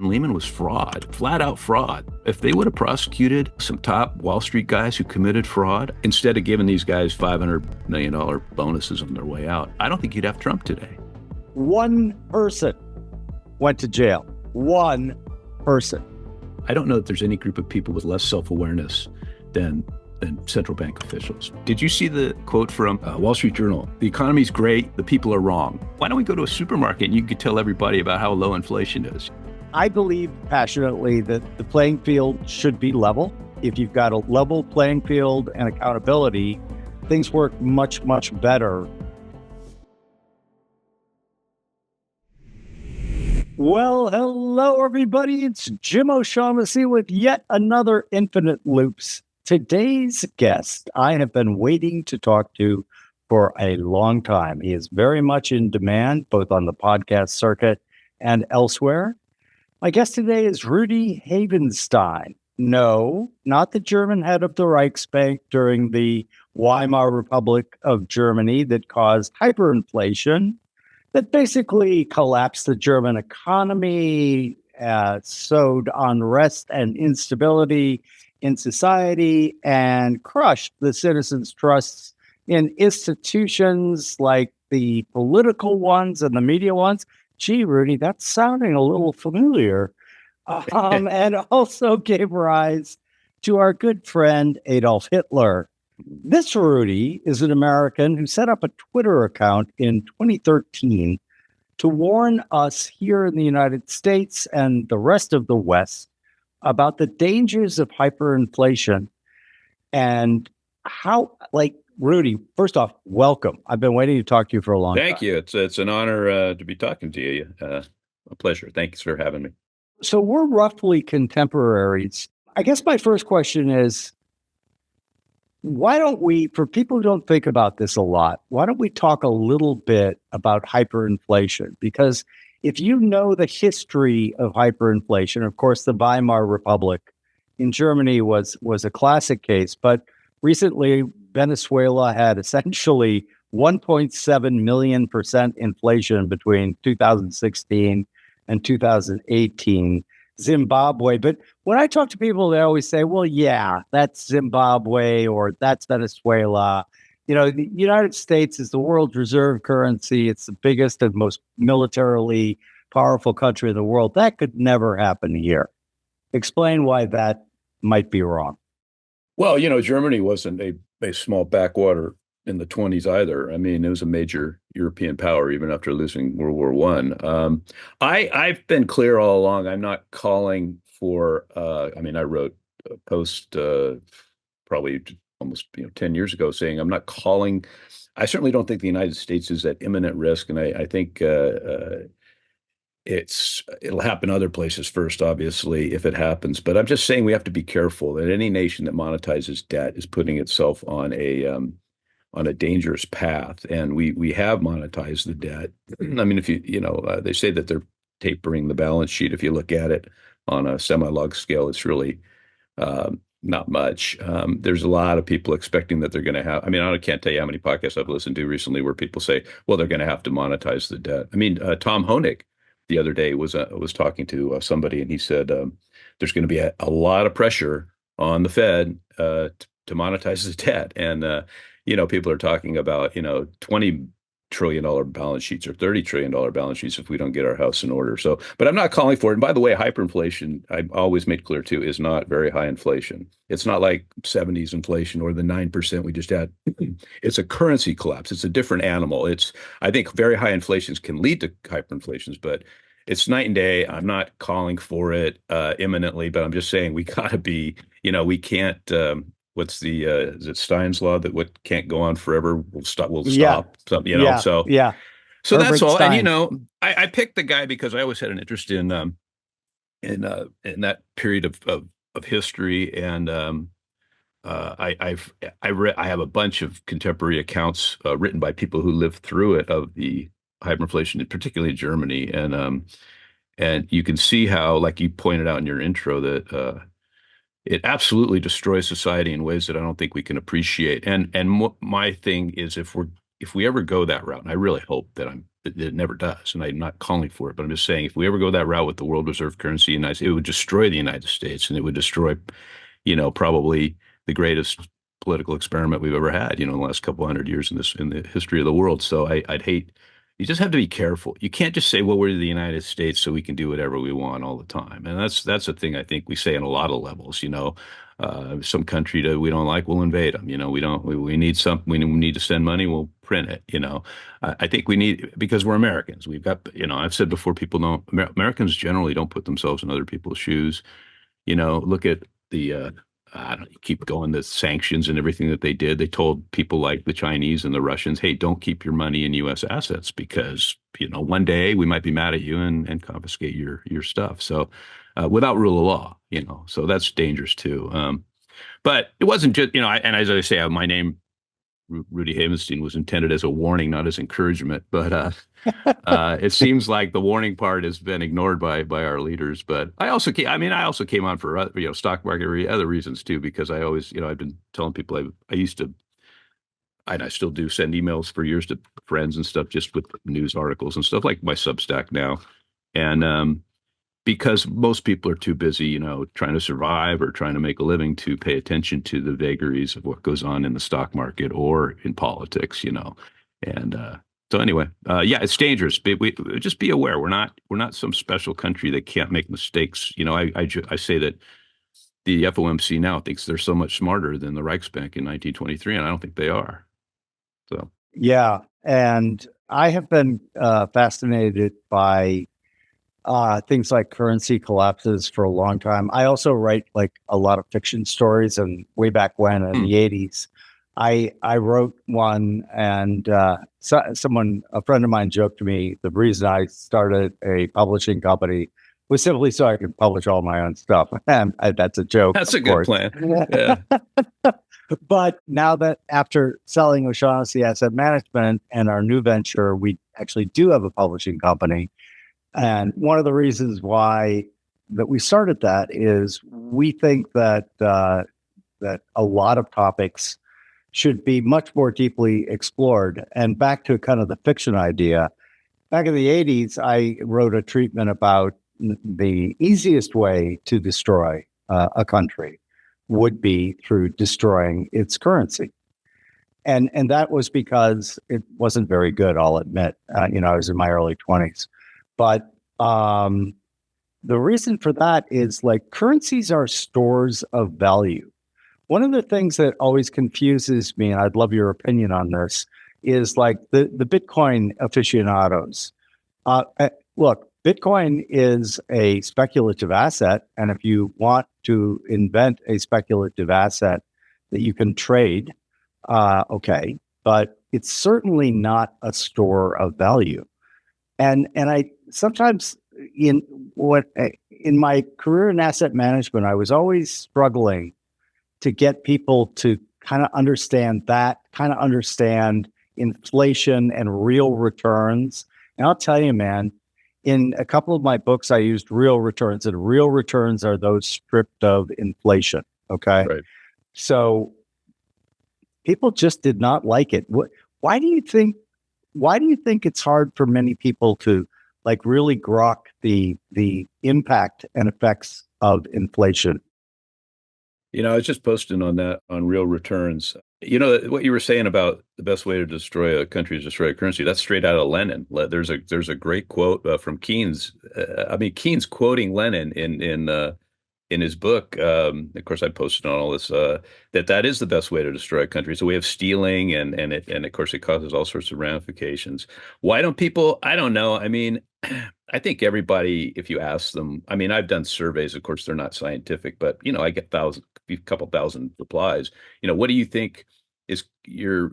Lehman was fraud, flat out fraud. If they would have prosecuted some top Wall Street guys who committed fraud, instead of giving these guys $500 million bonuses on their way out, I don't think you'd have Trump today. One person went to jail. One person. I don't know that there's any group of people with less self-awareness than central bank officials. Did you see the quote from Wall Street Journal? The economy's great, the people are wrong. Why don't we go to a supermarket and you could tell everybody about how low inflation is? I believe passionately that the playing field should be level. If you've got a level playing field and accountability, things work much, much better. Well, hello, everybody. It's Jim O'Shaughnessy with yet another Infinite Loops. Today's guest, I have been waiting to talk to for a long time. He is very much in demand, both on the podcast circuit and elsewhere. My guest today is Rudy Havenstein. No, not the German head of the Reichsbank during the Weimar Republic of Germany that caused hyperinflation, that basically collapsed the German economy, sowed unrest and instability in society, and crushed the citizens' trusts in institutions like the political ones and the media ones. Gee, Rudy, that's sounding a little familiar. And also gave rise to our good friend Adolf Hitler. This Rudy is an American who set up a Twitter account in 2013 to warn us here in the United States and the rest of the West about the dangers of hyperinflation and how, Rudy, first off, welcome. I've been waiting to talk to you for a long time. Thank you. It's an honor to be talking to you. A pleasure. Thanks for having me. So we're roughly contemporaries. I guess my first question is, why don't we, for people who don't think about this a lot, why don't we talk a little bit about hyperinflation? Because if you know the history of hyperinflation, of course, the Weimar Republic in Germany was a classic case, but recently Venezuela had essentially 1.7 million% inflation between 2016 and 2018. Zimbabwe. But when I talk to people, they always say, well, yeah, that's Zimbabwe or that's Venezuela. You know, the United States is the world's reserve currency. It's the biggest and most militarily powerful country in the world. That could never happen here. Explain why that might be wrong. Well, you know, Germany wasn't a small backwater in the 20s either. I mean, it was a major European power even after losing World War I. I've been clear all along. I'm not calling for. I wrote a post probably almost 10 years ago saying I'm not calling. I certainly don't think the United States is at imminent risk, and I think it'll happen other places first, obviously, if it happens. But I'm just saying we have to be careful that any nation that monetizes debt is putting itself on a dangerous path, and we have monetized the debt. I mean, if they say that they're tapering the balance sheet. If you look at it on a semi-log scale, it's really not much. There's a lot of people expecting that they're going to have. I mean, I can't tell you how many podcasts I've listened to recently where people say, "Well, they're going to have to monetize the debt." I mean, Tom Honig the other day was talking to somebody, and he said there's going to be a lot of pressure on the Fed to monetize the debt, and people are talking about, $20 trillion balance sheets or $30 trillion balance sheets if we don't get our house in order. So, but I'm not calling for it. And by the way, hyperinflation, I've always made clear too, is not very high inflation. It's not like 70s inflation or the 9% we just had. It's a currency collapse. It's a different animal. I think very high inflations can lead to hyperinflations, but it's night and day. I'm not calling for it imminently, but I'm just saying we gotta be, we can't, what's is it Stein's law that what can't go on forever will stop. Yeah. Something, Yeah. So yeah. So Herbert that's all. Stein. And I picked the guy because I always had an interest in that period of history, and I have a bunch of contemporary accounts written by people who lived through it of the hyperinflation, particularly in Germany, and you can see how, like you pointed out in your intro, that it absolutely destroys society in ways that I don't think we can appreciate. And my thing is, if we ever go that route, and I really hope that I'm it never does, and I'm not calling for it, but I'm just saying if we ever go that route with the world reserve currency, it would destroy the United States, and it would destroy, probably the greatest political experiment we've ever had, in the last couple hundred years in the history of the world. So I'd hate. You just have to be careful. You can't just say, "Well, we're the United States, so we can do whatever we want all the time." And that's a thing I think we say on a lot of levels. Some country that we don't like, we'll invade them. We need we need to send money, we'll print it. I think we need, because we're Americans. We've got, I've said before, Americans generally don't put themselves in other people's shoes. Look at the, I don't keep going, the sanctions and everything that they did. They told people like the Chinese and the Russians, hey, don't keep your money in U.S. assets because, one day we might be mad at you and confiscate your stuff. So without rule of law, so that's dangerous too. But it wasn't just, and as I say, my name, Rudy Havenstein, was intended as a warning, not as encouragement. But it seems like the warning part has been ignored by our leaders. But I also came on for stock market other reasons too, because I always, I've been telling people I used to, and I still do, send emails for years to friends and stuff, just with news articles and stuff, like my Substack now, and because most people are too busy, trying to survive or trying to make a living, to pay attention to the vagaries of what goes on in the stock market or in politics, And so anyway, yeah, it's dangerous. But we just be aware. We're not some special country that can't make mistakes. I say that the FOMC now thinks they're so much smarter than the Reichsbank in 1923, and I don't think they are. So yeah, and I have been fascinated by things like currency collapses for a long time. I also write like a lot of fiction stories, and way back when in the 80s, I wrote one, and a friend of mine joked to me, the reason I started a publishing company was simply so I could publish all my own stuff. And that's a joke. That's a good plan. Yeah. But now that after selling O'Shaughnessy Asset Management and our new venture, we actually do have a publishing company. And one of the reasons why that we started that is we think that that a lot of topics should be much more deeply explored. And back to kind of the fiction idea, back in the 80s, I wrote a treatment about the easiest way to destroy a country would be through destroying its currency. And that was because it wasn't very good, I'll admit. I was in my early 20s. But the reason for that is, like, currencies are stores of value. One of the things that always confuses me, and I'd love your opinion on this, is like the Bitcoin aficionados. Look, Bitcoin is a speculative asset. And if you want to invent a speculative asset that you can trade, okay, but it's certainly not a store of value. And I sometimes in my career in asset management, I was always struggling to get people to kind of understand inflation and real returns. And I'll tell you, man, in a couple of my books, I used real returns, and real returns are those stripped of inflation. Okay. Right. So people just did not like it. Why do you think it's hard for many people to like really grok the impact and effects of inflation? I was just posting on that on real returns. What you were saying about the best way to destroy a country is destroy a currency. That's straight out of Lenin. There's a great quote from Keynes. Keynes quoting Lenin in his book. Of course, I posted on all this that is the best way to destroy a country. So we have stealing, and of course it causes all sorts of ramifications. Why don't people? I don't know. I think everybody, if you ask them, I've done surveys. Of course, they're not scientific, but I get a couple thousand replies. What do you think is your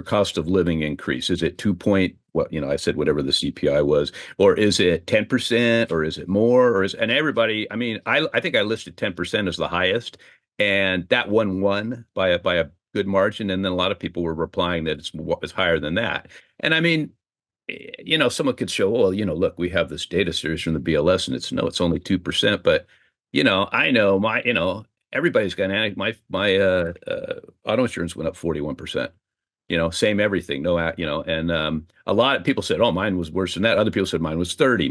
cost of living increase? Is it 2 point? Well, I said whatever the CPI was, or is it 10%, or is it more, and everybody? I think I listed 10% as the highest, and that won by a good margin. And then a lot of people were replying that it's higher than that. And someone could show, well, look, we have this data series from the BLS, and it's only 2%. But, I know everybody's got my auto insurance went up 41%. Same everything, no, and a lot of people said, oh, mine was worse than that. Other people said mine was 30.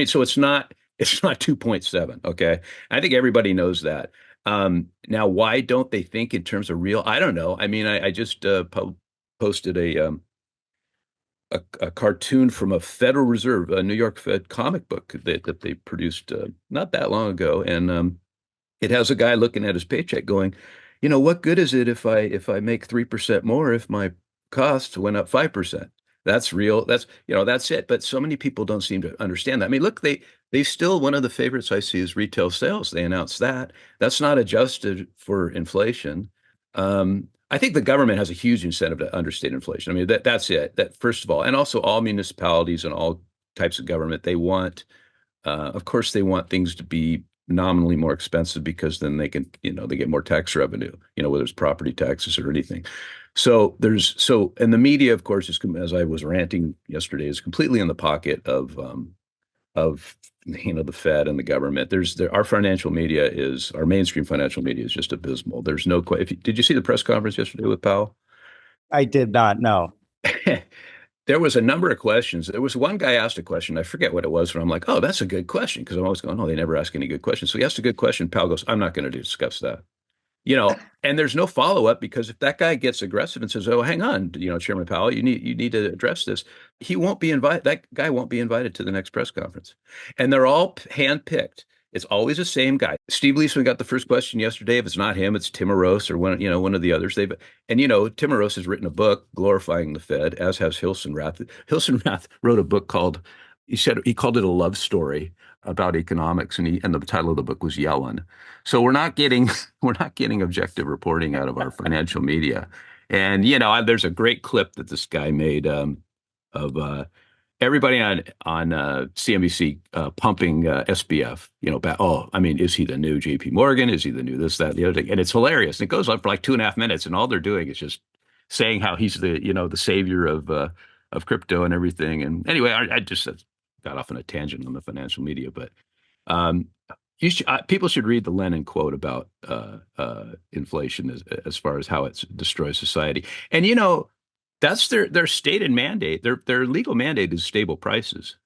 So it's not 2.7. Okay. I think everybody knows that. Now, why don't they think in terms of real? I don't know. I mean, I just posted a cartoon from a Federal Reserve, a New York Fed comic book that they produced not that long ago, and it has a guy looking at his paycheck going, what good is it if I make 3% more if my costs went up 5%? That's real. That's it. But so many people don't seem to understand that. I mean, look, they still, one of the favorites I see is retail sales. They announced that. That's not adjusted for inflation. I think the government has a huge incentive to understate inflation. I mean, that's it. That first of all, and also all municipalities and all types of government, of course, they want things to be nominally more expensive because then they get more tax revenue, whether it's property taxes or anything. And the media, of course, as I was ranting yesterday, is completely in the pocket of the Fed and the government. Our mainstream financial media is just abysmal. There's no question. Did you see the press conference yesterday with Powell? I did not know. There was a number of questions. There was one guy asked a question. I forget what it was, but I'm like, oh, that's a good question. Because I'm always going, oh, they never ask any good questions. So he asked a good question. Powell goes, I'm not going to discuss that. And there's no follow-up because if that guy gets aggressive and says, oh, hang on, Chairman Powell, you need to address this, he won't be invited. That guy won't be invited to the next press conference. And they're all handpicked. It's always the same guy. Steve Leisman got the first question yesterday. If it's not him, it's Timorous or one of the others. Timorous has written a book glorifying the Fed, as has Hilsenrath. Hilsenrath wrote a book he called it a love story about economics, and the title of the book was Yellen. So we're not getting objective reporting out of our financial media. And there's a great clip that this guy made of everybody on CNBC pumping SBF. I mean, is he the new J.P. Morgan? Is he the new this, that, the other thing? And it's hilarious. And it goes on for like 2.5 minutes, and all they're doing is just saying how he's the savior of crypto and everything. And anyway, I just got off on a tangent on the financial media, but people should read the Lenin quote about inflation as far as how it destroys society. And that's their stated mandate. Their legal mandate is stable prices,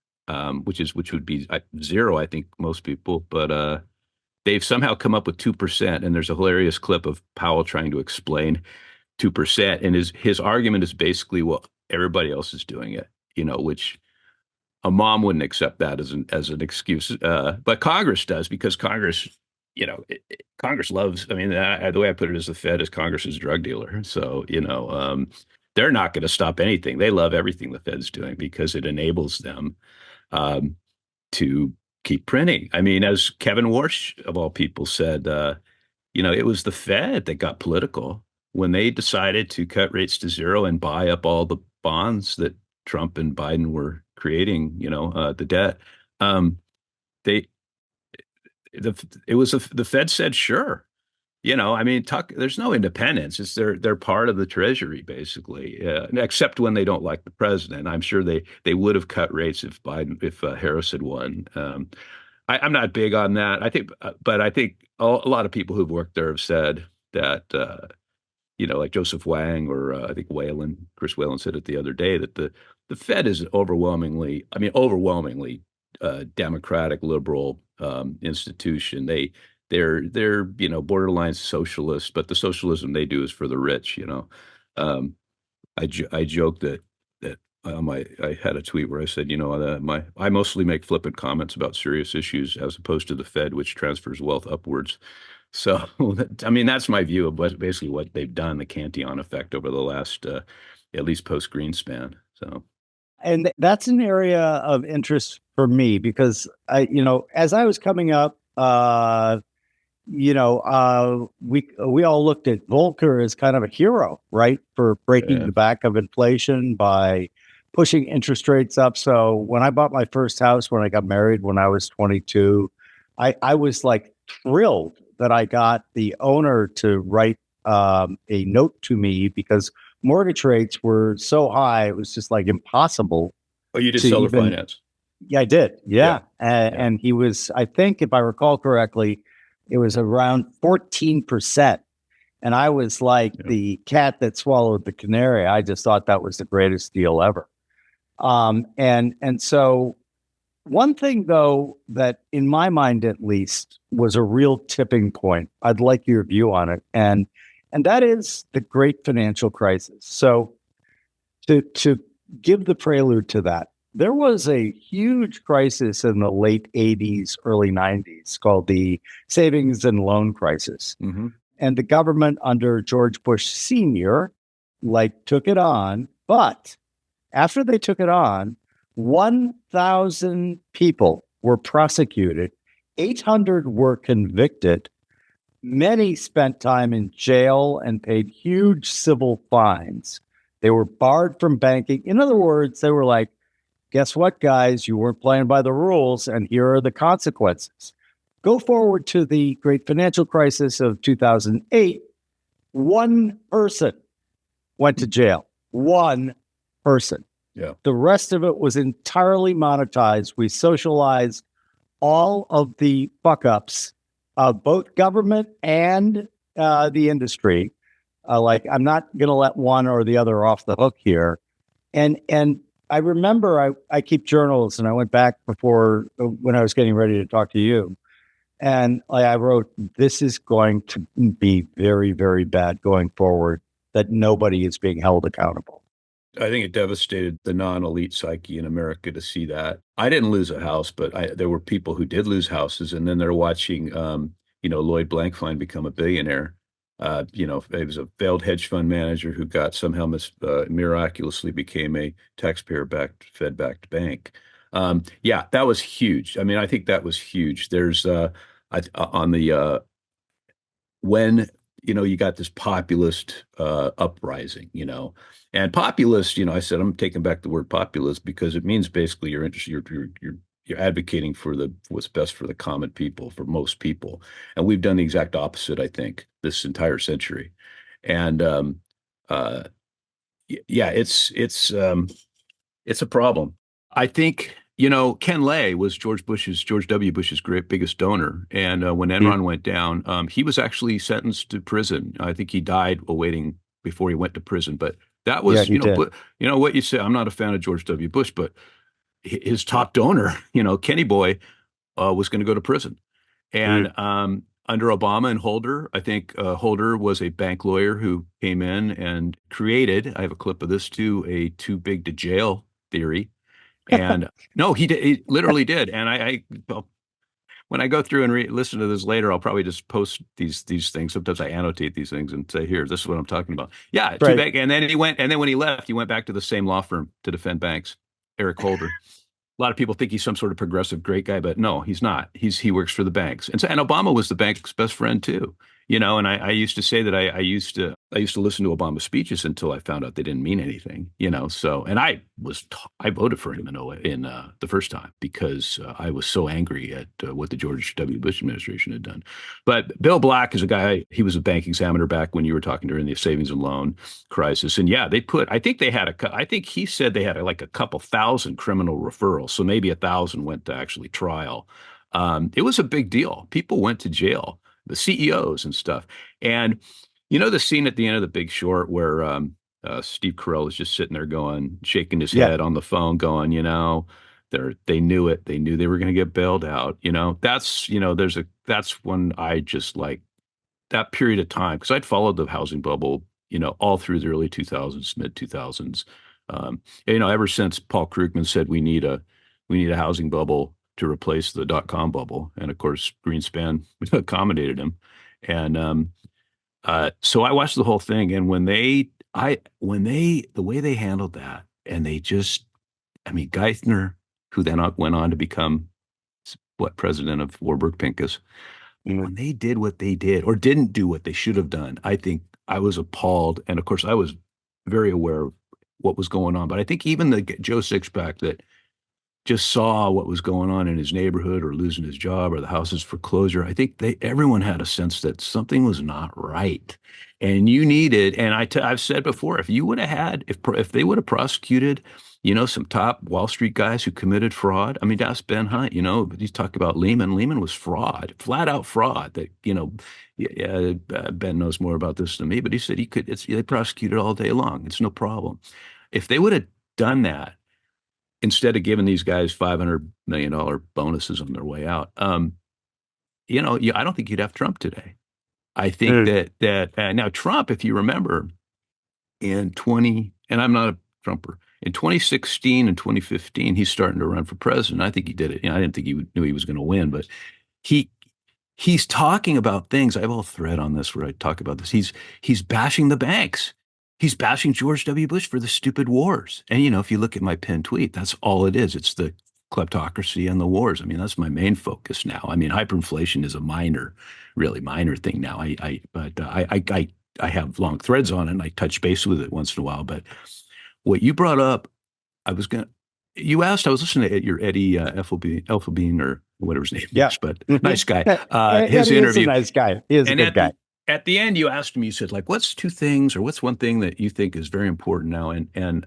which would be zero, I think most people. But they've somehow come up with 2%. And there's a hilarious clip of Powell trying to explain 2%, and his argument is basically, well, everybody else is doing it, which a mom wouldn't accept that as an excuse, but Congress does, because Congress loves. I mean, the way I put it is the Fed is Congress's drug dealer. So they're not going to stop anything. They love everything the Fed's doing because it enables them to keep printing. I mean, as Kevin Warsh of all people said, it was the Fed that got political when they decided to cut rates to zero and buy up all the bonds that Trump and Biden were creating, the debt. The Fed said, sure. I mean, there's no independence. It's they're part of the Treasury, basically, except when they don't like the president. I'm sure they would have cut rates if Harris had won. I'm not big on that. But I think a lot of people who've worked there have said that, like Joseph Wang or I think Chris Whalen said it the other day, that the Fed is overwhelmingly democratic, liberal institution. They're borderline socialist, but the socialism they do is for the rich. I joke that I had a tweet where I said, I mostly make flippant comments about serious issues as opposed to the Fed, which transfers wealth upwards. So, I mean, that's my view of basically what they've done, the Cantillon effect over the last, at least post-Greenspan. So, and that's an area of interest for me because as I was coming up, we all looked at Volcker as kind of a hero, right, for breaking the back of inflation by pushing interest rates up. So when I bought my first house, when I got married, when I was 22, I was like thrilled that I got the owner to write a note to me because mortgage rates were so high. It was just like impossible. Oh, you did seller finance? Yeah, I did. Yeah. And he was, I think, if I recall correctly, it was around 14%. And I was like Yeah. the cat that swallowed the canary. I just thought that was the greatest deal ever. And so one thing though that in my mind at least was a real tipping point. I'd like your view on it. And that is the great financial crisis. So to give the prelude to that, there was a huge crisis in the late 80s, early 90s called the savings and loan crisis. Mm-hmm. And the government under George Bush Sr. took it on. But after they took it on, 1,000 people were prosecuted, 800 were convicted. Many spent time in jail and paid huge civil fines. They were barred from banking. In other words, they were like, guess what, guys? You weren't playing by the rules, and here are the consequences. Go forward to the great financial crisis of 2008. One person went to jail. One person. Yeah. The rest of it was entirely monetized. We socialized all of the fuck ups of both government and the industry. I'm not going to let one or the other off the hook here. And I remember I keep journals, and I went back before when I was getting ready to talk to you. And I wrote, this is going to be very, very bad going forward, that nobody is being held accountable. I think it devastated the non-elite psyche in America to see that. I didn't lose a house, but there were people who did lose houses, and then they're watching, Lloyd Blankfein become a billionaire. It was a failed hedge fund manager who got somehow miraculously became a taxpayer-backed, Fed-backed bank. Yeah, that was huge. I mean, I think that was huge. There's on the when you got this populist uprising, and populist, I said I'm taking back the word populist because it means basically you're interested, you're advocating for what's best for the common people, for most people, and we've done the exact opposite, I think, this entire century, and yeah, it's a problem. I think, Ken Lay was George W. Bush's biggest donor. And when Enron went down, he was actually sentenced to prison. I think he died awaiting before he went to prison. But that was, he did. But, what you say, I'm not a fan of George W. Bush, but his top donor, Kenny Boy, was going to go to prison. And under Obama and Holder, I think Holder was a bank lawyer who came in and created, I have a clip of this too, a too big to jail theory. And no, he did. He literally did. And when I go through and listen to this later, I'll probably just post these things. Sometimes I annotate these things and say, "Here, this is what I'm talking about." Yeah, Right. too big. And then when he left, he went back to the same law firm to defend banks, Eric Holder. A lot of people think he's some sort of progressive great guy, but no, he's not. He works for the banks. And Obama was the bank's best friend too. And I used to say that I used to listen to Obama's speeches until I found out they didn't mean anything, so, and I voted for him in the first time because I was so angry at what the George W. Bush administration had done. But Bill Black is a guy, he was a bank examiner back when you were talking during the savings and loan crisis. And yeah, I think he said they had like a couple thousand criminal referrals. So maybe 1,000 went to actually trial. It was a big deal. People went to jail, the CEOs and stuff. And the scene at the end of The Big Short where Steve Carell is just sitting there shaking his head on the phone going, they knew it. They knew they were going to get bailed out. That's when I just like that period of time, because I'd followed the housing bubble, all through the early 2000s, mid 2000s. Ever since Paul Krugman said we need a housing bubble to replace the dot-com bubble. And of course, Greenspan accommodated him. And so I watched the whole thing. And the way they handled that, and Geithner, who then went on to become president of Warburg Pincus, when they did what they did or didn't do what they should have done, I think I was appalled. And of course, I was very aware of what was going on. But I think even the Joe Sixpack that just saw what was going on in his neighborhood or losing his job or the house's foreclosure. I think everyone had a sense that something was not right. And you needed, and I've said before, if you would have had, if they would have prosecuted, some top Wall Street guys who committed fraud. I mean, that's Ben Hunt, he's talking about Lehman. Lehman was fraud, flat out fraud that, Ben knows more about this than me, but he said they prosecuted all day long. It's no problem. If they would have done that, instead of giving these guys $500 million bonuses on their way out, I don't think you'd have Trump today. I think Mm. that now Trump, if you remember, and I'm not a Trumper, in 2016 and 2015, he's starting to run for president. I think he did it. I didn't think he knew he was going to win, but he he's talking about things. I have a whole thread on this where I talk about this. He's bashing the banks. He's bashing George W. Bush for the stupid wars. And if you look at my pinned tweet, that's all it is. It's the kleptocracy and the wars. I mean, that's my main focus now. I mean, hyperinflation is a really minor thing now. I have long threads on it and I touch base with it once in a while. But what you brought up, you asked, I was listening to your Eddie Effelbein or whatever his name Yeah. is, but Mhm. nice guy. His Eddie is a interview. nice guy. He is a And good guy. at the end, you asked me, you said, like, what's two things or what's one thing that you think is very important now? And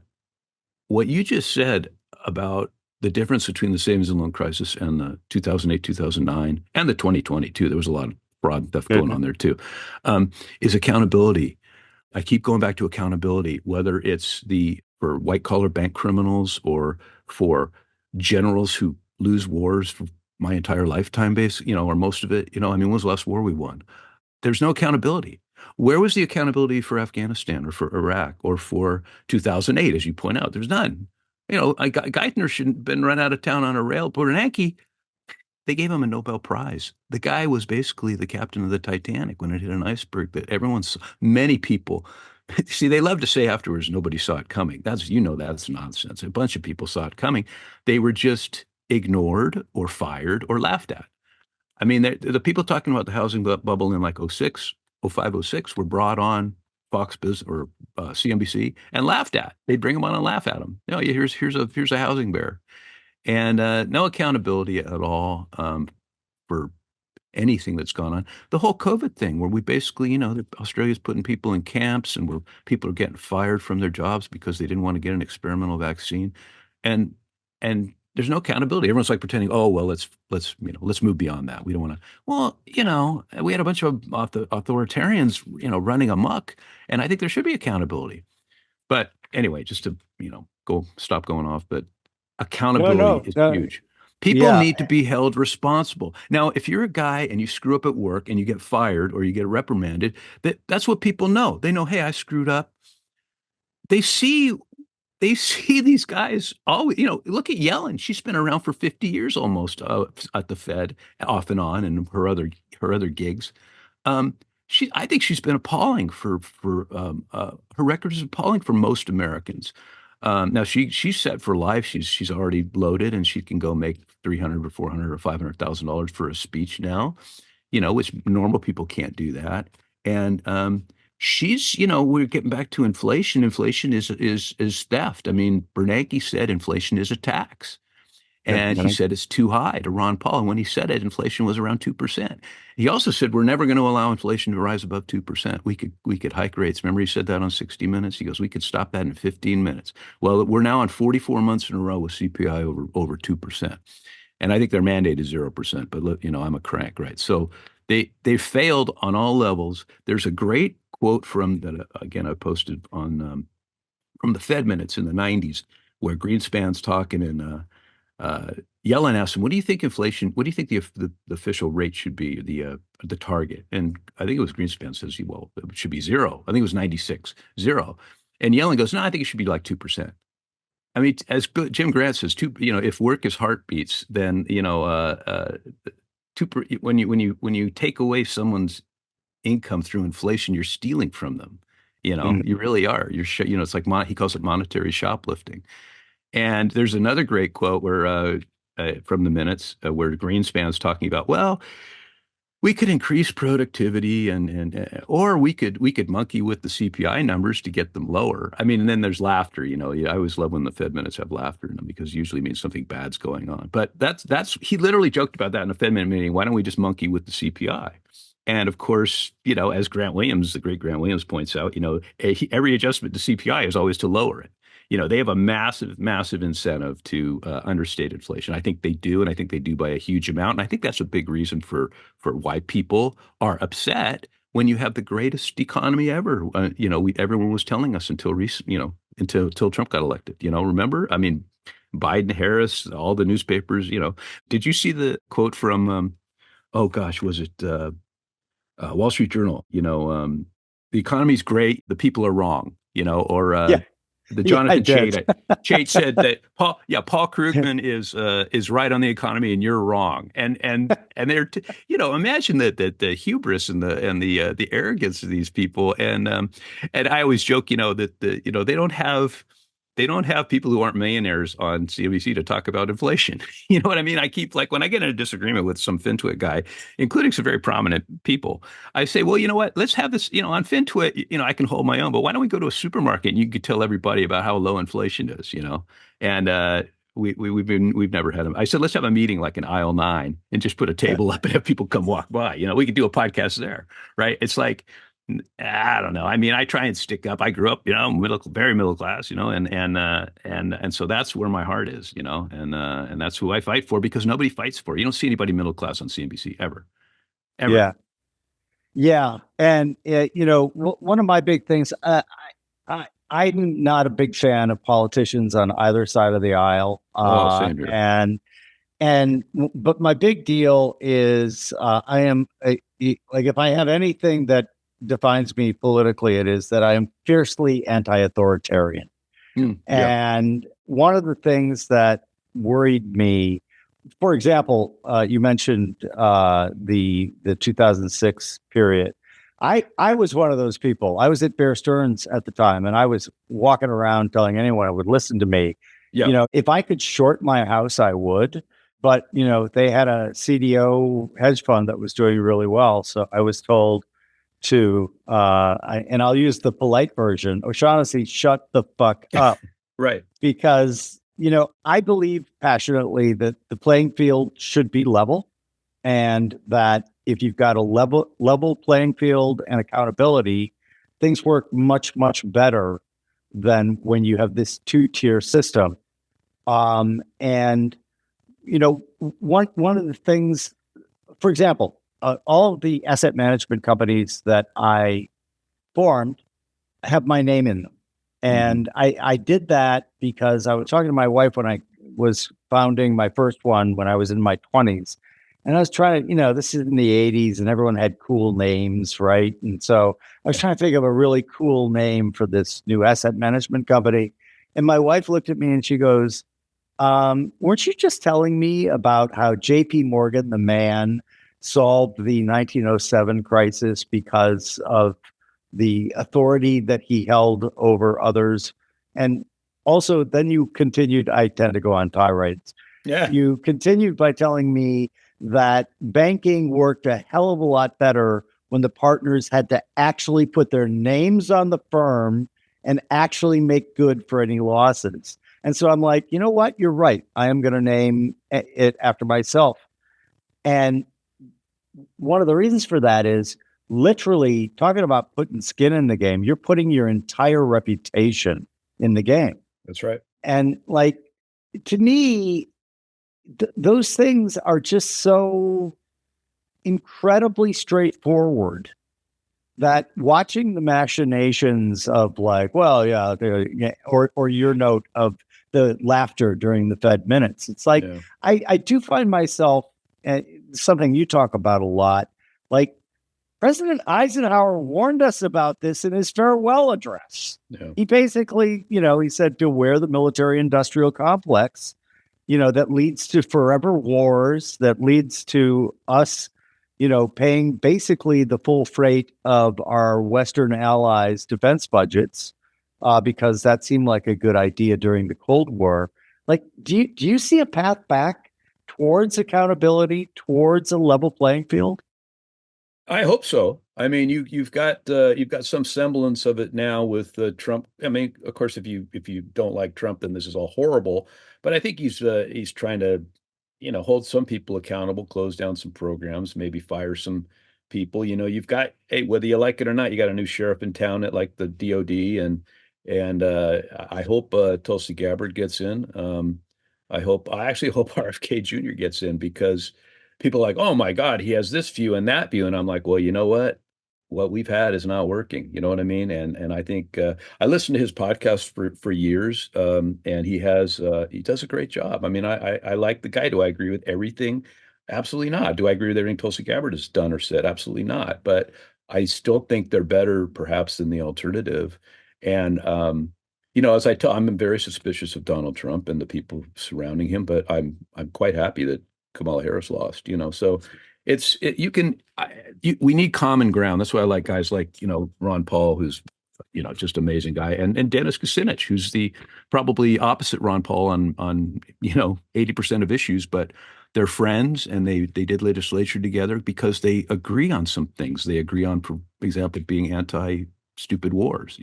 what you just said about the difference between the savings and loan crisis and the 2008, 2009, and the 2022, there was a lot of fraud stuff going on there too, is accountability. I keep going back to accountability, whether it's for white collar bank criminals or for generals who lose wars for my entire lifetime base, or most of it, I mean, when was the last war we won? There's no accountability. Where was the accountability for Afghanistan or for Iraq or for 2008, as you point out? There's none. Geithner shouldn't have been run out of town on a rail. Bernanke, they gave him a Nobel Prize. The guy was basically the captain of the Titanic when it hit an iceberg that many people, see, they love to say afterwards, nobody saw it coming. That's nonsense. A bunch of people saw it coming. They were just ignored or fired or laughed at. I mean, the people talking about the housing bubble in like '06, '05, '06 were brought on Fox Business or CNBC and laughed at. They'd bring them on and laugh at them. Here's a housing bear, and no accountability at all for anything that's gone on. The whole COVID thing, where we basically, Australia's putting people in camps, and where people are getting fired from their jobs because they didn't want to get an experimental vaccine, and there's no accountability. Everyone's like pretending, oh well, let's move beyond that. We don't want to. Well, we had a bunch of authoritarians, running amok, and I think there should be accountability. But anyway, just to stop going off, but accountability is huge. People need to be held responsible. Now, if you're a guy and you screw up at work and you get fired or you get reprimanded, that's what people know. They know, hey, I screwed up. They see these guys always, look at Yellen. She's been around for 50 years almost at the Fed, off and on, and her other gigs. I think she's been appalling her record is appalling for most Americans. Now she's set for life. She's already loaded, and she can go make $300 or $400 or $500,000 for a speech now, which normal people can't do that. And we're getting back to inflation. Inflation is theft. I mean, Bernanke said inflation is a tax. And he said it's too high to Ron Paul. And when he said it, inflation was around 2%. He also said we're never going to allow inflation to rise above 2%. We could hike rates. Remember, he said that on 60 Minutes. He goes, we could stop that in 15 minutes. Well, we're now on 44 months in a row with CPI over 2%. And I think their mandate is 0%. But look, I'm a crank, right? So they failed on all levels. There's a great quote from that again I posted on from the Fed minutes in the '90s, where Greenspan's talking, and Yellen asked him, "What do you think inflation? What do you think the official rate should be, the target?" And I think it was Greenspan says, "Well, it should be zero." I think it was 96, zero. And Yellen goes, "No, I think it should be like 2%." I mean, as Jim Grant says, if work is heartbeats, then when you take away someone's income through inflation, you're stealing from them. You really are. It's like he calls it monetary shoplifting. And there's another great quote where from the minutes where Greenspan's talking about, well, we could increase productivity or we could monkey with the CPI numbers to get them lower. I mean, and then there's laughter, I always love when the Fed minutes have laughter in them because it usually means something bad's going on. But that's he literally joked about that in a Fed minute meeting. Why don't we just monkey with the CPI? And of course, as Grant Williams, the great Grant Williams points out, every adjustment to CPI is always to lower it. They have a massive, massive incentive to understate inflation. I think they do, and I think they do by a huge amount. And I think that's a big reason for why people are upset when you have the greatest economy ever. Everyone was telling us until recent, until Trump got elected. Remember? I mean, Biden, Harris, all the newspapers. Did you see the quote from? Oh gosh, was it Wall Street Journal? The economy's great, the people are wrong. Or Yeah. the Yeah, I Jonathan did. Chait said that Paul Krugman is right on the economy and you're wrong. And they're imagine that the hubris and the arrogance of these people. And I always joke, that they don't have people who aren't millionaires on CNBC to talk about inflation. You know what I mean? I keep when I get in a disagreement with some FinTwit guy, including some very prominent people, I say, well, you know what? Let's have this, on FinTwit, I can hold my own, but why don't we go to a supermarket and you could tell everybody about how low inflation is, And we've never had them. I said, let's have a meeting like in aisle 9 and just put a table up and have people come walk by. We could do a podcast there, right? It's like, I don't know. I mean, I try and stick up. I grew up, very middle class, and so that's where my heart is, and that's who I fight for because nobody fights for. You don't see anybody middle class on CNBC ever. Yeah. Yeah. And, one of my big things, I'm not a big fan of politicians on either side of the aisle. Same here. But my big deal is I am if I have anything that defines me politically, it is that I am fiercely anti-authoritarian. And one of the things that worried me, for example, you mentioned the 2006 period. I was one of those people. I was at Bear Stearns at the time, and I was walking around telling anyone who would listen to me, if I could short my house, I would. But, they had a CDO hedge fund that was doing really well. So I was told to, and I'll use the polite version, O'Shaughnessy, shut the fuck up. Right. Because, I believe passionately that the playing field should be level, and that if you've got a level playing field and accountability, things work much, much better than when you have this two-tier system. And, one of the things, for example, all of the asset management companies that I formed have my name in them. And I did that because I was talking to my wife when I was founding my first one when I was in my 20s. And I was trying to, this is in the 80s and everyone had cool names, right? And so I was trying to think of a really cool name for this new asset management company. And my wife looked at me and she goes, weren't you just telling me about how JP Morgan, the man, solved the 1907 crisis because of the authority that he held over others? And also, then you continued, I tend to go on tirades. Yeah. You continued by telling me that banking worked a hell of a lot better when the partners had to actually put their names on the firm and actually make good for any losses. And so I'm like, you know what? You're right. I am going to name it after myself. And one of the reasons for that is literally talking about putting skin in the game. You're putting your entire reputation in the game. That's right. And to me, those things are just so incredibly straightforward that watching the machinations of or your note of the laughter during the Fed minutes, it's like, I do find myself, something you talk about a lot, like President Eisenhower warned us about this in his farewell address. He basically, he said, beware the military industrial complex, that leads to forever wars, that leads to us, paying basically the full freight of our Western allies' defense budgets, because that seemed like a good idea during the Cold War. Like, do you see a path back towards accountability, towards a level playing field? I hope so. I mean, you've got some semblance of it now with Trump. I mean, of course, if you don't like Trump, then this is all horrible. But I think he's trying to, hold some people accountable, close down some programs, maybe fire some people. You've got, hey, whether you like it or not, you got a new sheriff in town at like the DOD, and I hope Tulsi Gabbard gets in. I actually hope RFK Jr. gets in because people are like, oh my God, he has this view and that view. And I'm like, well, you know what? What we've had is not working. You know what I mean? And I think I listened to his podcast for years, and he does a great job. I mean, I like the guy. Do I agree with everything? Absolutely not. Do I agree with everything Tulsi Gabbard has done or said? Absolutely not. But I still think they're better, perhaps, than the alternative. And as I'm very suspicious of Donald Trump and the people surrounding him, but I'm quite happy that Kamala Harris lost, so we need common ground. That's why I like guys like, Ron Paul, who's, just amazing guy. And Dennis Kucinich, who's the probably opposite Ron Paul on, 80% of issues, but they're friends and they did legislature together because they agree on some things. They agree on, for example, being anti-stupid wars,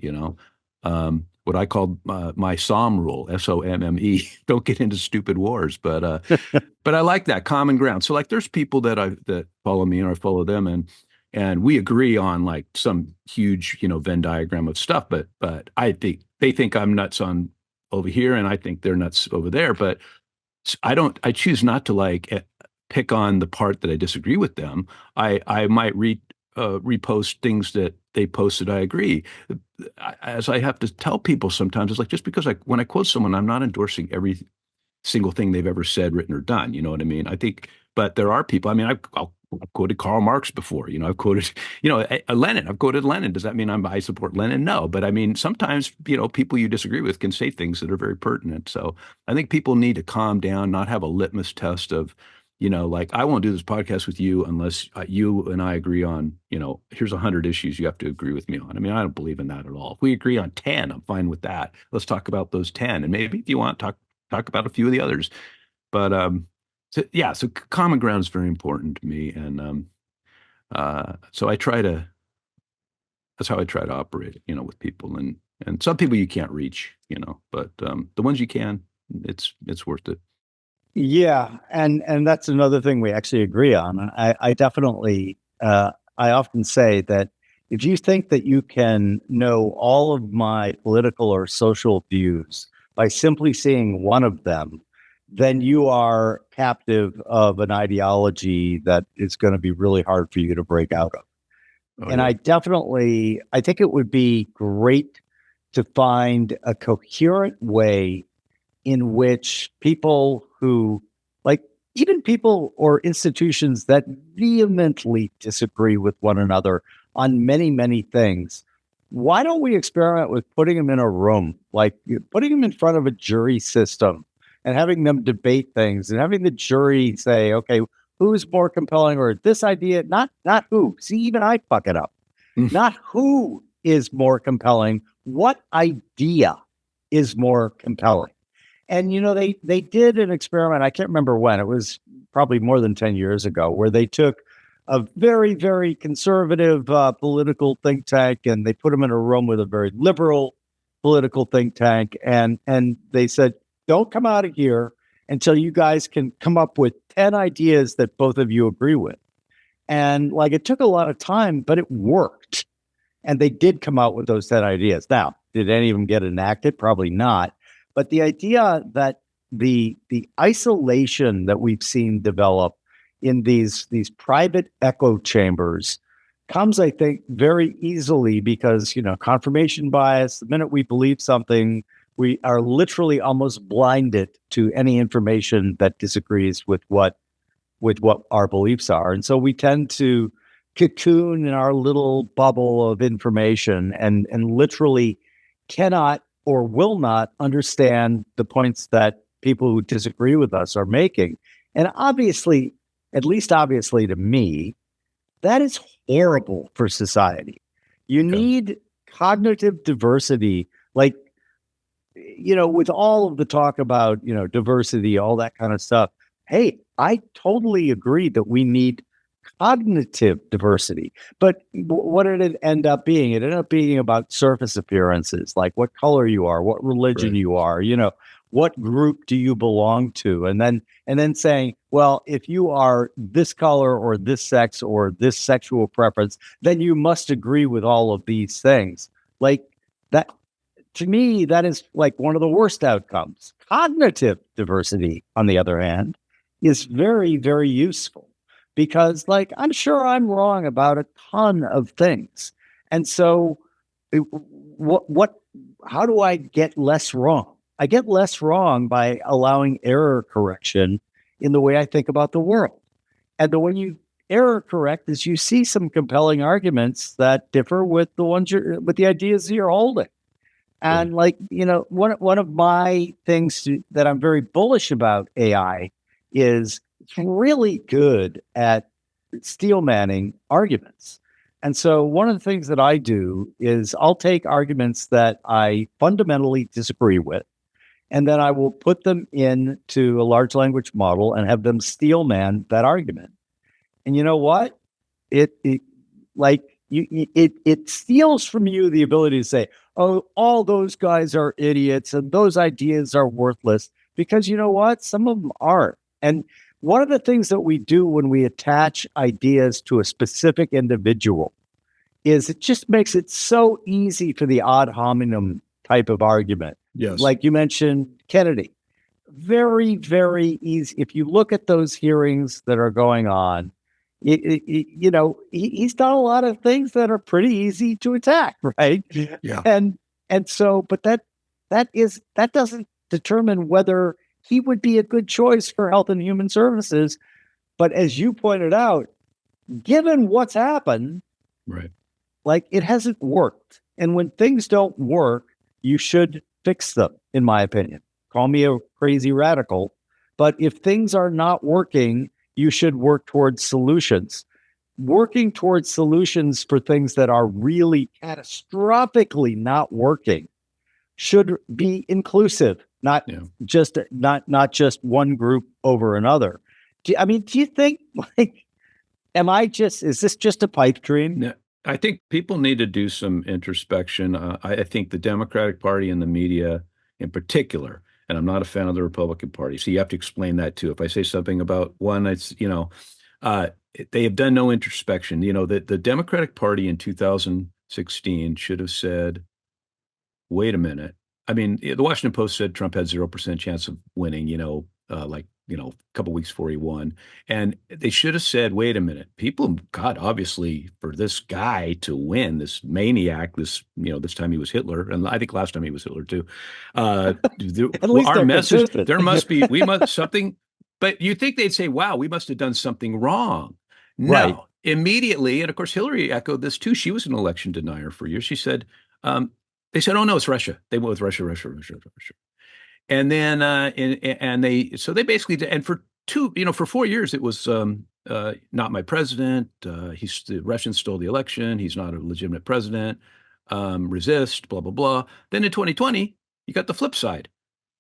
what I call my SOM rule, SOMME. Don't get into stupid wars, but I like that common ground. So like, there's people that follow me and I follow them, and we agree on like some huge, Venn diagram of stuff. But I think they think I'm nuts on over here, and I think they're nuts over there. But I choose not to like pick on the part that I disagree with them. I might repost things that they posted. I agree. As I have to tell people sometimes, it's like, just because when I quote someone, I'm not endorsing every single thing they've ever said, written, or done. You know what I mean? I think, but there are people. I mean, I've quoted Karl Marx before. I've quoted, Lenin. I've quoted Lenin. Does that mean I support Lenin? No. But I mean, sometimes, people you disagree with can say things that are very pertinent. So I think people need to calm down, not have a litmus test of, like, I won't do this podcast with you unless you and I agree on, here's 100 issues you have to agree with me on. I mean, I don't believe in that at all. If we agree on 10, I'm fine with that. Let's talk about those 10. And maybe if you want, talk about a few of the others. But so common ground is very important to me. And so that's how I try to operate, with people. And some people you can't reach, but the ones you can, it's worth it. Yeah, and that's another thing we actually agree on. I definitely I often say that if you think that you can know all of my political or social views by simply seeing one of them, then you are captive of an ideology that is going to be really hard for you to break out of. Oh, And yeah. I think it would be great to find a coherent way in which people who, like, even people or institutions that vehemently disagree with one another on many, many things, why don't we experiment with putting them in a room, like putting them in front of a jury system and having them debate things and having the jury say, okay, who's more compelling, or this idea, not who. See, even I fuck it up. Mm. Not who is more compelling, what idea is more compelling. And they did an experiment. I can't remember when. It was probably more than 10 years ago, where they took a very, very conservative political think tank and they put them in a room with a very liberal political think tank, and they said, "Don't come out of here until you guys can come up with 10 ideas that both of you agree with." And like, it took a lot of time, but it worked. And they did come out with those 10 ideas. Now, did any of them get enacted? Probably not. But the idea that the isolation that we've seen develop in these private echo chambers comes, I think, very easily because, confirmation bias. The minute we believe something, we are literally almost blinded to any information that disagrees with what our beliefs are. And so we tend to cocoon in our little bubble of information and literally cannot or will not understand the points that people who disagree with us are making. And obviously, at least obviously to me, that is horrible for society. You Yeah. need cognitive diversity, like, with all of the talk about, diversity, all that kind of stuff. Hey, I totally agree that we need cognitive diversity. But what did it end up being? It ended up being about surface appearances, like what color you are, what religion Right. you are, what group do you belong to? And then saying, well, if you are this color or this sex or this sexual preference, then you must agree with all of these things. Like that, to me, that is like one of the worst outcomes. Cognitive diversity, on the other hand, is very, very useful because, like, I'm sure I'm wrong about a ton of things. And so, how do I get less wrong? I get less wrong by allowing error correction in the way I think about the world. And the way you error correct is you see some compelling arguments that differ with with the ideas you're holding. Right. And like, one of my things that I'm very bullish about AI is it's really good at steel manning arguments. And so one of the things that I do is I'll take arguments that I fundamentally disagree with, and then I will put them into a large language model and have them steel man that argument. And you know what? It like it steals from you the ability to say, oh, all those guys are idiots and those ideas are worthless, because you know what? Some of them aren't. And one of the things that we do when we attach ideas to a specific individual is it just makes it so easy for the ad hominem type of argument. Yes. Like you mentioned Kennedy. Very, very easy. If you look at those hearings that are going on, he's done a lot of things that are pretty easy to attack, right? Yeah. And so, but that doesn't determine whether he would be a good choice for Health and Human Services. But as you pointed out, given what's happened, Right. like, it hasn't worked. And when things don't work, you should fix them, in my opinion. Call me a crazy radical. But if things are not working, you should work towards solutions. Working towards solutions for things that are really catastrophically not working should be inclusive, not Yeah. just one group over another. Do you think, like, is this just a pipe dream? No, I think people need to do some introspection. I think the Democratic Party and the media in particular, and I'm not a fan of the Republican Party, so you have to explain that too. If I say something about one, uh, they have done no introspection. The Democratic Party in 2016 should have said, wait a minute. I mean, the Washington Post said Trump had 0% chance of winning, a couple weeks before he won. And they should have said, wait a minute, people got obviously for this guy to win, this maniac, this time he was Hitler. And I think last time he was Hitler too. At least Our they're message, consistent. we must something, but you think they'd say, wow, we must have done something wrong. Right. No, immediately. And of course, Hillary echoed this too. She was an election denier for years. She said, they said, "Oh no, it's Russia." They went with Russia, Russia, Russia, Russia, and then they basically did, and for 4 years it was not my president. The Russians stole the election. He's not a legitimate president. Resist, blah blah blah. Then in 2020, you got the flip side.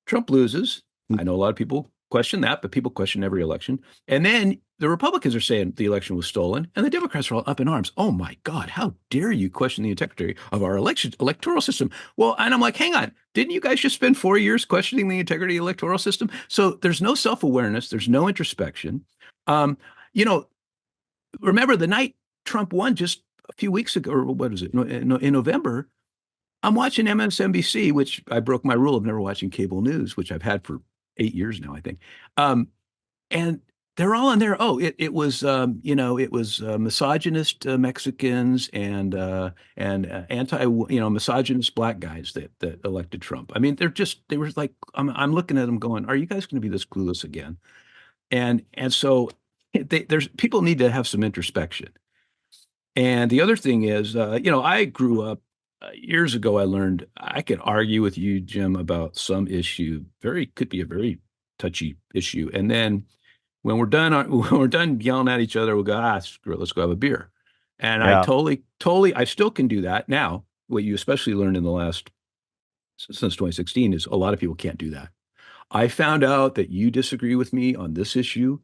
Trump loses. I know a lot of people question that, but people question every election. And then the Republicans are saying the election was stolen, and the Democrats are all up in arms. Oh my God, how dare you question the integrity of our electoral system? Well, and I'm like, hang on, didn't you guys just spend 4 years questioning the integrity of the electoral system? So there's no self-awareness, there's no introspection. Um, you know, remember the night Trump won just a few weeks ago, or what is it, in November, I'm watching MSNBC, which I broke my rule of never watching cable news, which I've had for 8 years now, I think. And they're all in there. Oh, it was misogynist Mexicans and anti misogynist black guys that elected Trump. I mean, they were like, I'm looking at them going, are you guys going to be this clueless again? And so there's people need to have some introspection. And the other thing is, I grew up years ago. I learned I could argue with you, Jim, about some issue. Could be a very touchy issue, and then when we're done, when we're done yelling at each other, we'll go, screw it, let's go have a beer. And I Yeah. totally, I still can do that now. What you especially learned in the last since 2016 is a lot of people can't do that. I found out that you disagree with me on this issue.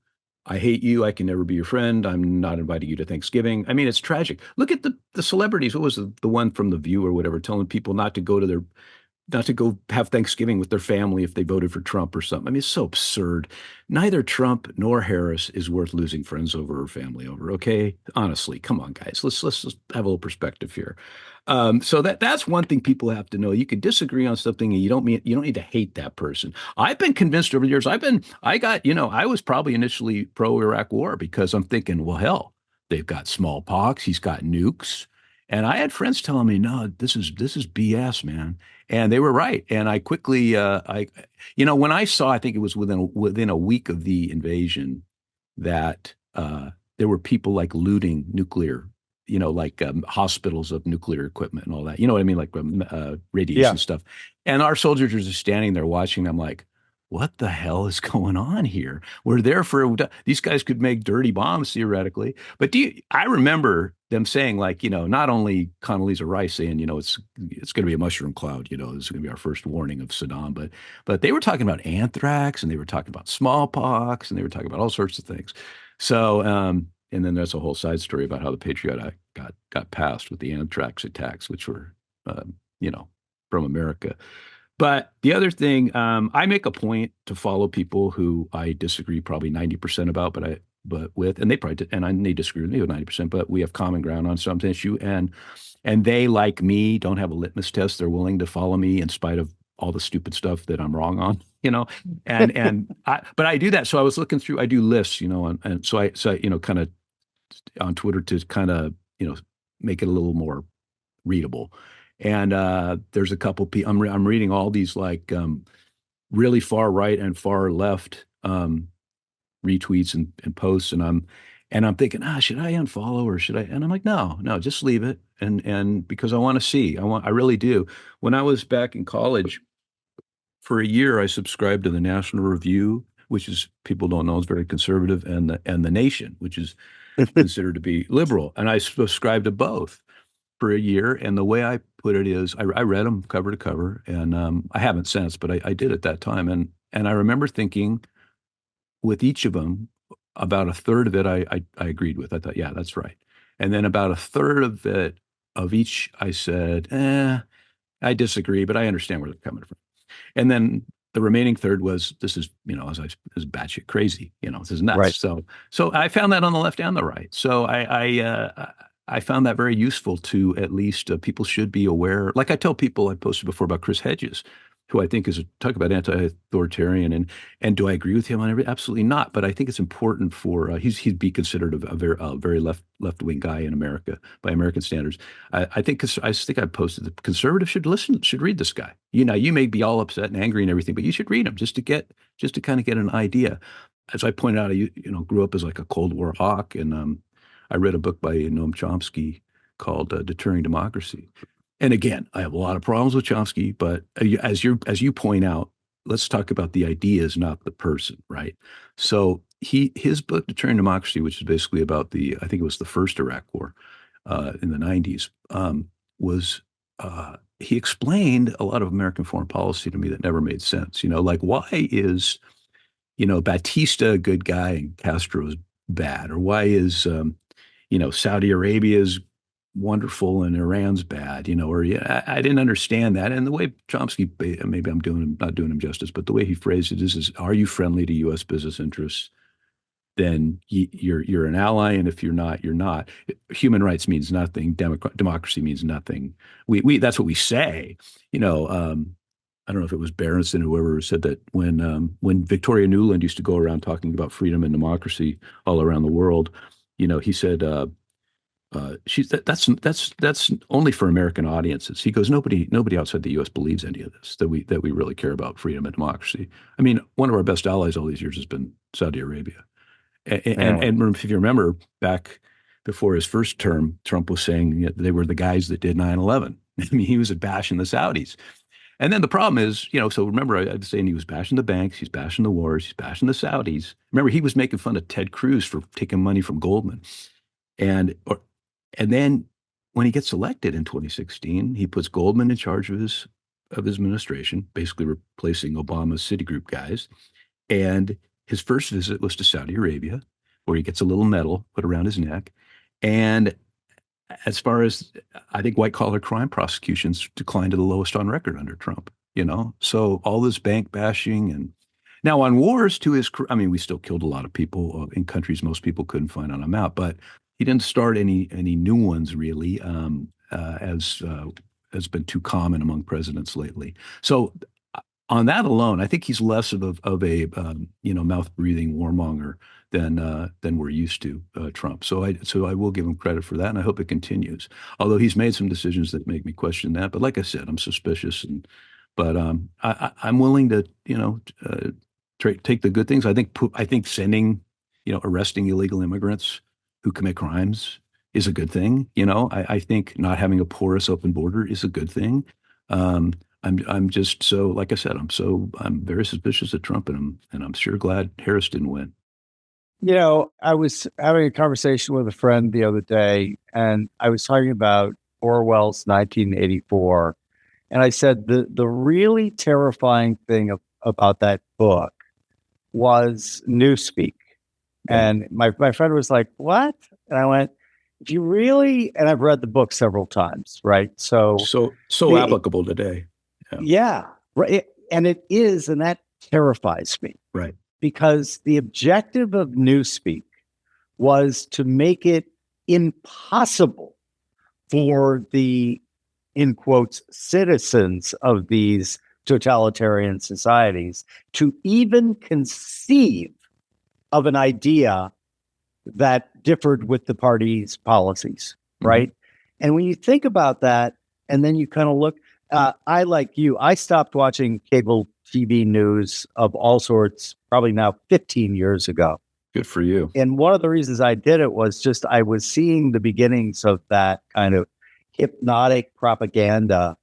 I hate you. I can never be your friend. I'm not inviting you to Thanksgiving. I mean, it's tragic. Look at the celebrities. What was the one from The View or whatever, telling people not to go have Thanksgiving with their family if they voted for Trump or something. I mean, it's so absurd. Neither Trump nor Harris is worth losing friends over or family over. Okay, honestly, come on, guys. Let's just have a little perspective here. So that's one thing people have to know. You can disagree on something, and you don't need to hate that person. I've been convinced over the years. I was probably initially pro Iraq War because I'm thinking, well, hell, they've got smallpox, he's got nukes. And I had friends telling me, no, this is BS, man. And they were right. And I quickly, when I saw, I think it was within a week of the invasion, that there were people like looting nuclear, like hospitals of nuclear equipment and all that. You know what I mean? Like radiation Yeah. stuff. And our soldiers are just standing there watching them like, what the hell is going on here? We're there for these guys could make dirty bombs theoretically. But I remember them saying, like, not only Condoleezza Rice saying, it's going to be a mushroom cloud, this is going to be our first warning of Saddam, but they were talking about anthrax, and they were talking about smallpox, and they were talking about all sorts of things. So, and then there's a whole side story about how the Patriot Act got passed with the anthrax attacks, which were, you know, from America. But the other thing, I make a point to follow people who I disagree probably 90% about, but with, and they probably did, and they disagree with me with 90%, but we have common ground on some issue, and they, like me, don't have a litmus test. They're willing to follow me in spite of all the stupid stuff that I'm wrong on, but I do that. So I was looking through, I do lists, and so kind of on Twitter to kind of, make it a little more readable. And there's a couple people I'm reading all these like really far right and far left retweets and posts, and I'm thinking, should I unfollow or should I? And I'm like, no, just leave it. And because I want to see, I really do. When I was back in college for a year, I subscribed to the National Review, which is, people don't know, is very conservative, and the Nation, which is considered to be liberal. And I subscribed to both for a year. And the way I put it is, I read them cover to cover, and I haven't since, but I did at that time. And I remember thinking with each of them, about a third of it I agreed with. I thought, yeah, that's right. And then about a third of each, I said, I disagree, but I understand where they're coming from. And then the remaining third was, this is, this is batshit crazy, this is nuts. Right. So I found that on the left and the right. So I found that very useful to, at least people should be aware. Like I tell people, I posted before about Chris Hedges, who I think is talk about anti-authoritarian, and do I agree with him on everything? Absolutely not. But I think it's important for he'd be considered a very left-wing guy in America by American standards. I think I posted that conservatives should read this guy. You may be all upset and angry and everything, but you should read him just to kind of get an idea. As I pointed out, I grew up as like a Cold War hawk, and I read a book by Noam Chomsky called Deterring Democracy. And again, I have a lot of problems with Chomsky, but as you point out, let's talk about the ideas, not the person, right? So his book Deterring Democracy, which is basically about I think it was the first Iraq War in the 90s, was he explained a lot of American foreign policy to me that never made sense. Like, why is Batista a good guy and Castro's bad, or why is Saudi Arabia's wonderful and Iran's bad, I didn't understand that. And the way Chomsky, maybe not doing him justice, but the way he phrased it is are you friendly to U.S. business interests? Then you're an ally, and if you're not, you're not. Human rights means nothing. Democracy means nothing. We that's what we say. I don't know if it was Berenson or whoever said that when Victoria Nuland used to go around talking about freedom and democracy all around the world, he said. That's only for American audiences. He goes, nobody outside the U.S. believes any of this, that we really care about freedom and democracy. I mean, one of our best allies all these years has been Saudi Arabia. And if you remember back before his first term, Trump was saying they were the guys that did 9/11. I mean, he was bashing the Saudis. And then the problem is, so remember, I was saying he was bashing the banks, he's bashing the wars, he's bashing the Saudis. Remember, he was making fun of Ted Cruz for taking money from Goldman. And then when he gets elected in 2016, he puts Goldman in charge of his administration, basically replacing Obama's Citigroup guys. And his first visit was to Saudi Arabia. where he gets a little medal put around his neck. And as far as I think white collar crime prosecutions declined to the lowest on record under Trump, So all this bank bashing and now on wars to his, I mean, we still killed a lot of people in countries most people couldn't find on a map, but he didn't start any new ones really, as has been too common among presidents lately. So on that alone, I think he's less of a mouth breathing warmonger than we're used to, Trump. So I will give him credit for that, and I hope it continues. Although he's made some decisions that make me question that, but like I said, I'm suspicious, but I'm willing to take the good things. I think sending arresting illegal immigrants who commit crimes is a good thing. I think not having a porous open border is a good thing. I'm just so, like I said, I'm very suspicious of Trump, and I'm sure glad Harris didn't win. I was having a conversation with a friend the other day, and I was talking about Orwell's 1984. And I said the really terrifying thing about that book was newspeak. Yeah. And my friend was like, "What?" And I went, "If you really," and I've read the book several times, right? So Applicable today. Yeah, right. And it is, and that terrifies me. Right. Because the objective of newspeak was to make it impossible for the, in quotes, citizens of these totalitarian societies to even conceive of an idea that differed with the party's policies, right? And when you think about that, and then you kind of look, I, like you, I stopped watching cable TV news of all sorts, probably now 15 years ago. Good for you. And one of the reasons I did it was just I was seeing the beginnings of that kind of hypnotic propaganda.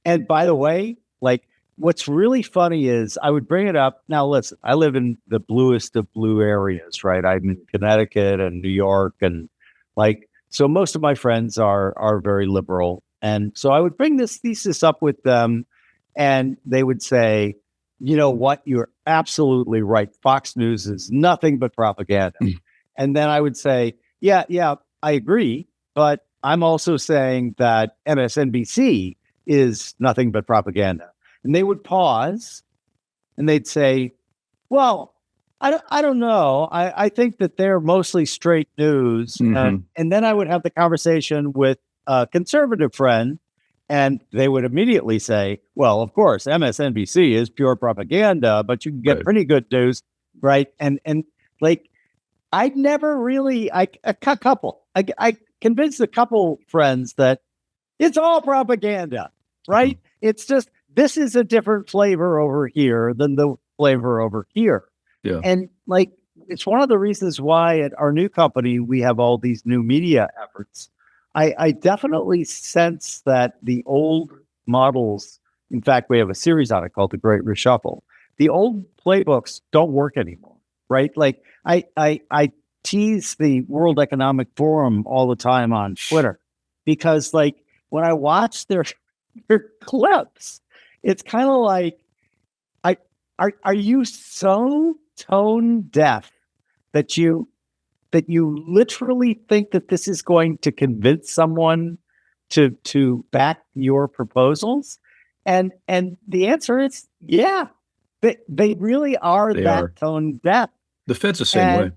And by the way, like, what's really funny is I would bring it up. Now, listen, I live in the bluest of blue areas, right? I'm in Connecticut and New York. And so most of my friends are very liberal. And so I would bring this thesis up with them, and they would say, "You know what? You're absolutely right. Fox News is nothing but propaganda." And then I would say, yeah, I agree. But I'm also saying that MSNBC is nothing but propaganda. And they would pause and they'd say, "Well, I don't know. I think that they're mostly straight news." And then I would have the conversation with a conservative friend, and they would immediately say, "Well, of course, MSNBC is pure propaganda, but you can get pretty good news," right? And I'd never really, I convinced a couple friends that it's all propaganda, right? It's just, this is a different flavor over here than the flavor over here. Yeah. And it's one of the reasons why at our new company, we have all these new media efforts. I definitely sense that the old models, in fact, we have a series on it called The Great Reshuffle. The old playbooks don't work anymore, right? Like I tease the World Economic Forum all the time on Twitter because when I watch their clips, it's kind of like, are you so tone deaf that you literally think that this is going to convince someone to back your proposals? And the answer is, yeah, they really are tone deaf. The Fed's the same way.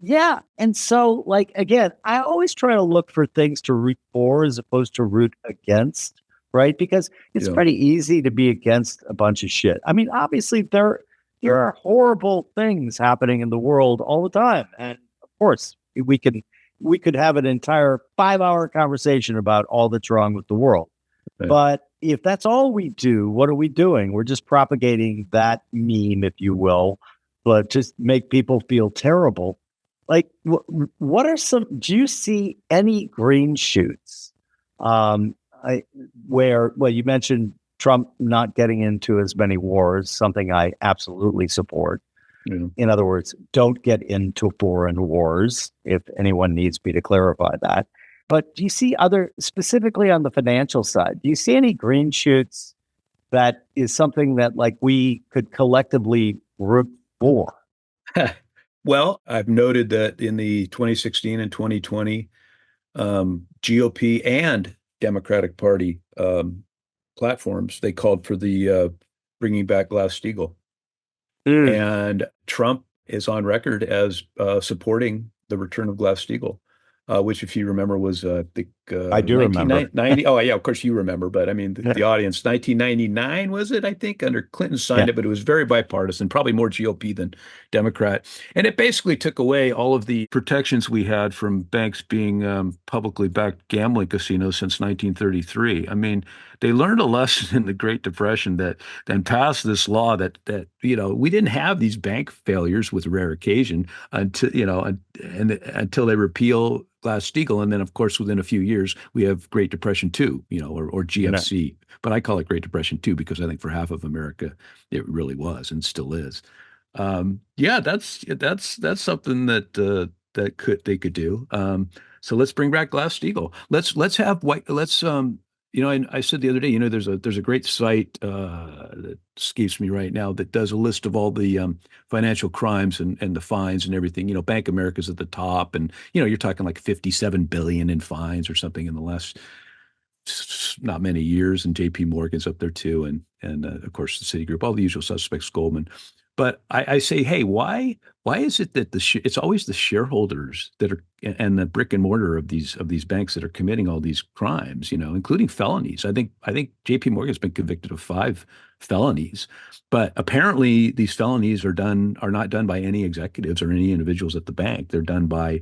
Yeah. And so again, I always try to look for things to root for as opposed to root against, right? Because it's pretty easy to be against a bunch of shit. I mean, obviously there are horrible things happening in the world all the time. And of course, we could have an entire 5-hour conversation about all that's wrong with the world. Okay. But if that's all we do, what are we doing? We're just propagating that meme, if you will, but just make people feel terrible. What are do you see any green shoots? Where you mentioned Trump not getting into as many wars, something I absolutely support. Yeah. In other words, don't get into foreign wars, if anyone needs me to clarify that. But do you see specifically on the financial side, do you see any green shoots that is something that we could collectively root for? Well, I've noted that in the 2016 and 2020 GOP and Democratic Party platforms, they called for the bringing back Glass-Steagall. Mm, And Trump is on record as supporting the return of Glass-Steagall, which, if you remember, was I think I do remember. 1990. Oh, yeah, of course you remember, but I mean the audience, 1999 was it? I think under Clinton Yeah. signed it, but it was very bipartisan, probably more GOP than Democrat, and it basically took away all of the protections we had from banks being publicly backed gambling casinos since 1933. I mean, they learned a lesson in the Great Depression that then passed this law that we didn't have these bank failures with rare occasion until and until they repeal Glass-Steagall, and then of course within a few years we have Great Depression two, or No. GFC. But I call it Great Depression two because I think for half of America it really was and still is. Yeah, that's something that they could do. So let's bring back Glass-Steagall. Let's have white. Let's and I said the other day, there's a great site that escapes me right now that does a list of all the financial crimes and the fines and everything. Bank America's at the top, and you're talking like 57 billion in fines or something in the last not many years, and J.P. Morgan's up there too, and of course the Citigroup, all the usual suspects, Goldman. But I say, hey, why is it that it's always the shareholders that are and the brick and mortar of these banks that are committing all these crimes, including felonies. I think J.P. Morgan's been convicted of 5 felonies, but apparently these felonies are not done by any executives or any individuals at the bank. They're done by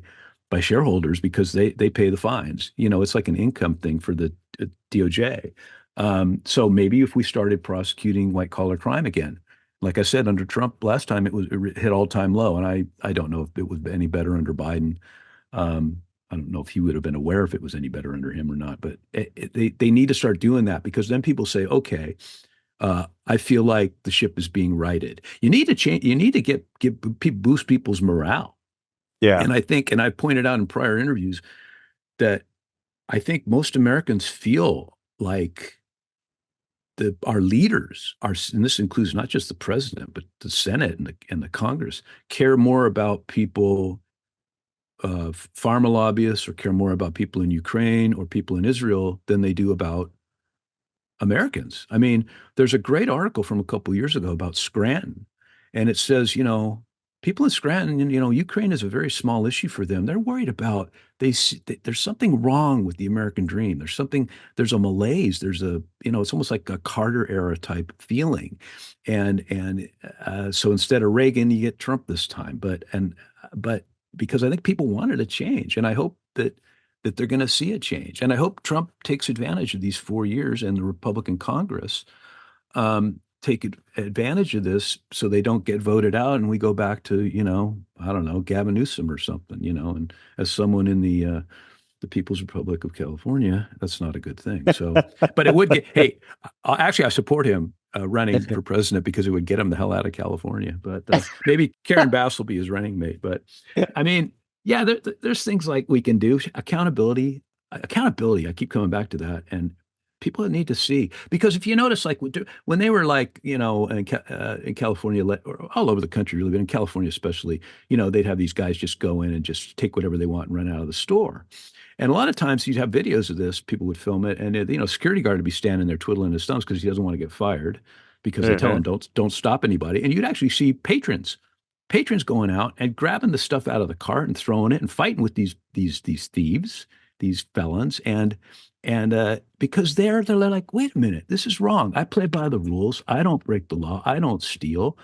shareholders because they pay the fines. It's like an income thing for the DOJ. So maybe if we started prosecuting white collar crime again, like I said, under Trump last time, it hit all time low, and I don't know if it was any better under Biden. I don't know if he would have been aware if it was any better under him or not, but they need to start doing that because then people say, okay, I feel like the ship is being righted. You need to change. You need to boost people's morale. Yeah. And I pointed out in prior interviews that I think most Americans feel like our leaders are, and this includes not just the president, but the Senate and the Congress, care more about people, pharma lobbyists, or care more about people in Ukraine or people in Israel than they do about Americans. I mean, there's a great article from a couple of years ago about Scranton, and it says, people in Scranton, Ukraine is a very small issue for them. They're worried about there's something wrong with the American dream. There's a malaise. It's almost like a Carter era type feeling, and so instead of Reagan, you get Trump this time. But because I think people wanted a change, and I hope that they're going to see a change. And I hope Trump takes advantage of these 4 years and the Republican Congress take advantage of this so they don't get voted out and we go back to, I don't know, Gavin Newsom or something, and as someone in the People's Republic of California, that's not a good thing. So, but it would hey, actually, I support him running for president because it would get him the hell out of California. But maybe Karen Bass will be his running mate. But I mean, yeah, there's things like we can do accountability. Accountability. I keep coming back to that, and people need to see because if you notice, like when they were like in California or all over the country, really, but in California especially, they'd have these guys just go in and just take whatever they want and run out of the store. And a lot of times you'd have videos of this, people would film it, and security guard would be standing there twiddling his thumbs because he doesn't want to get fired because they tell him don't stop anybody. And you'd actually see patrons going out and grabbing the stuff out of the cart and throwing it and fighting with these thieves, these felons, and because they're like, wait a minute, this is wrong. I play by the rules. I don't break the law. I don't steal.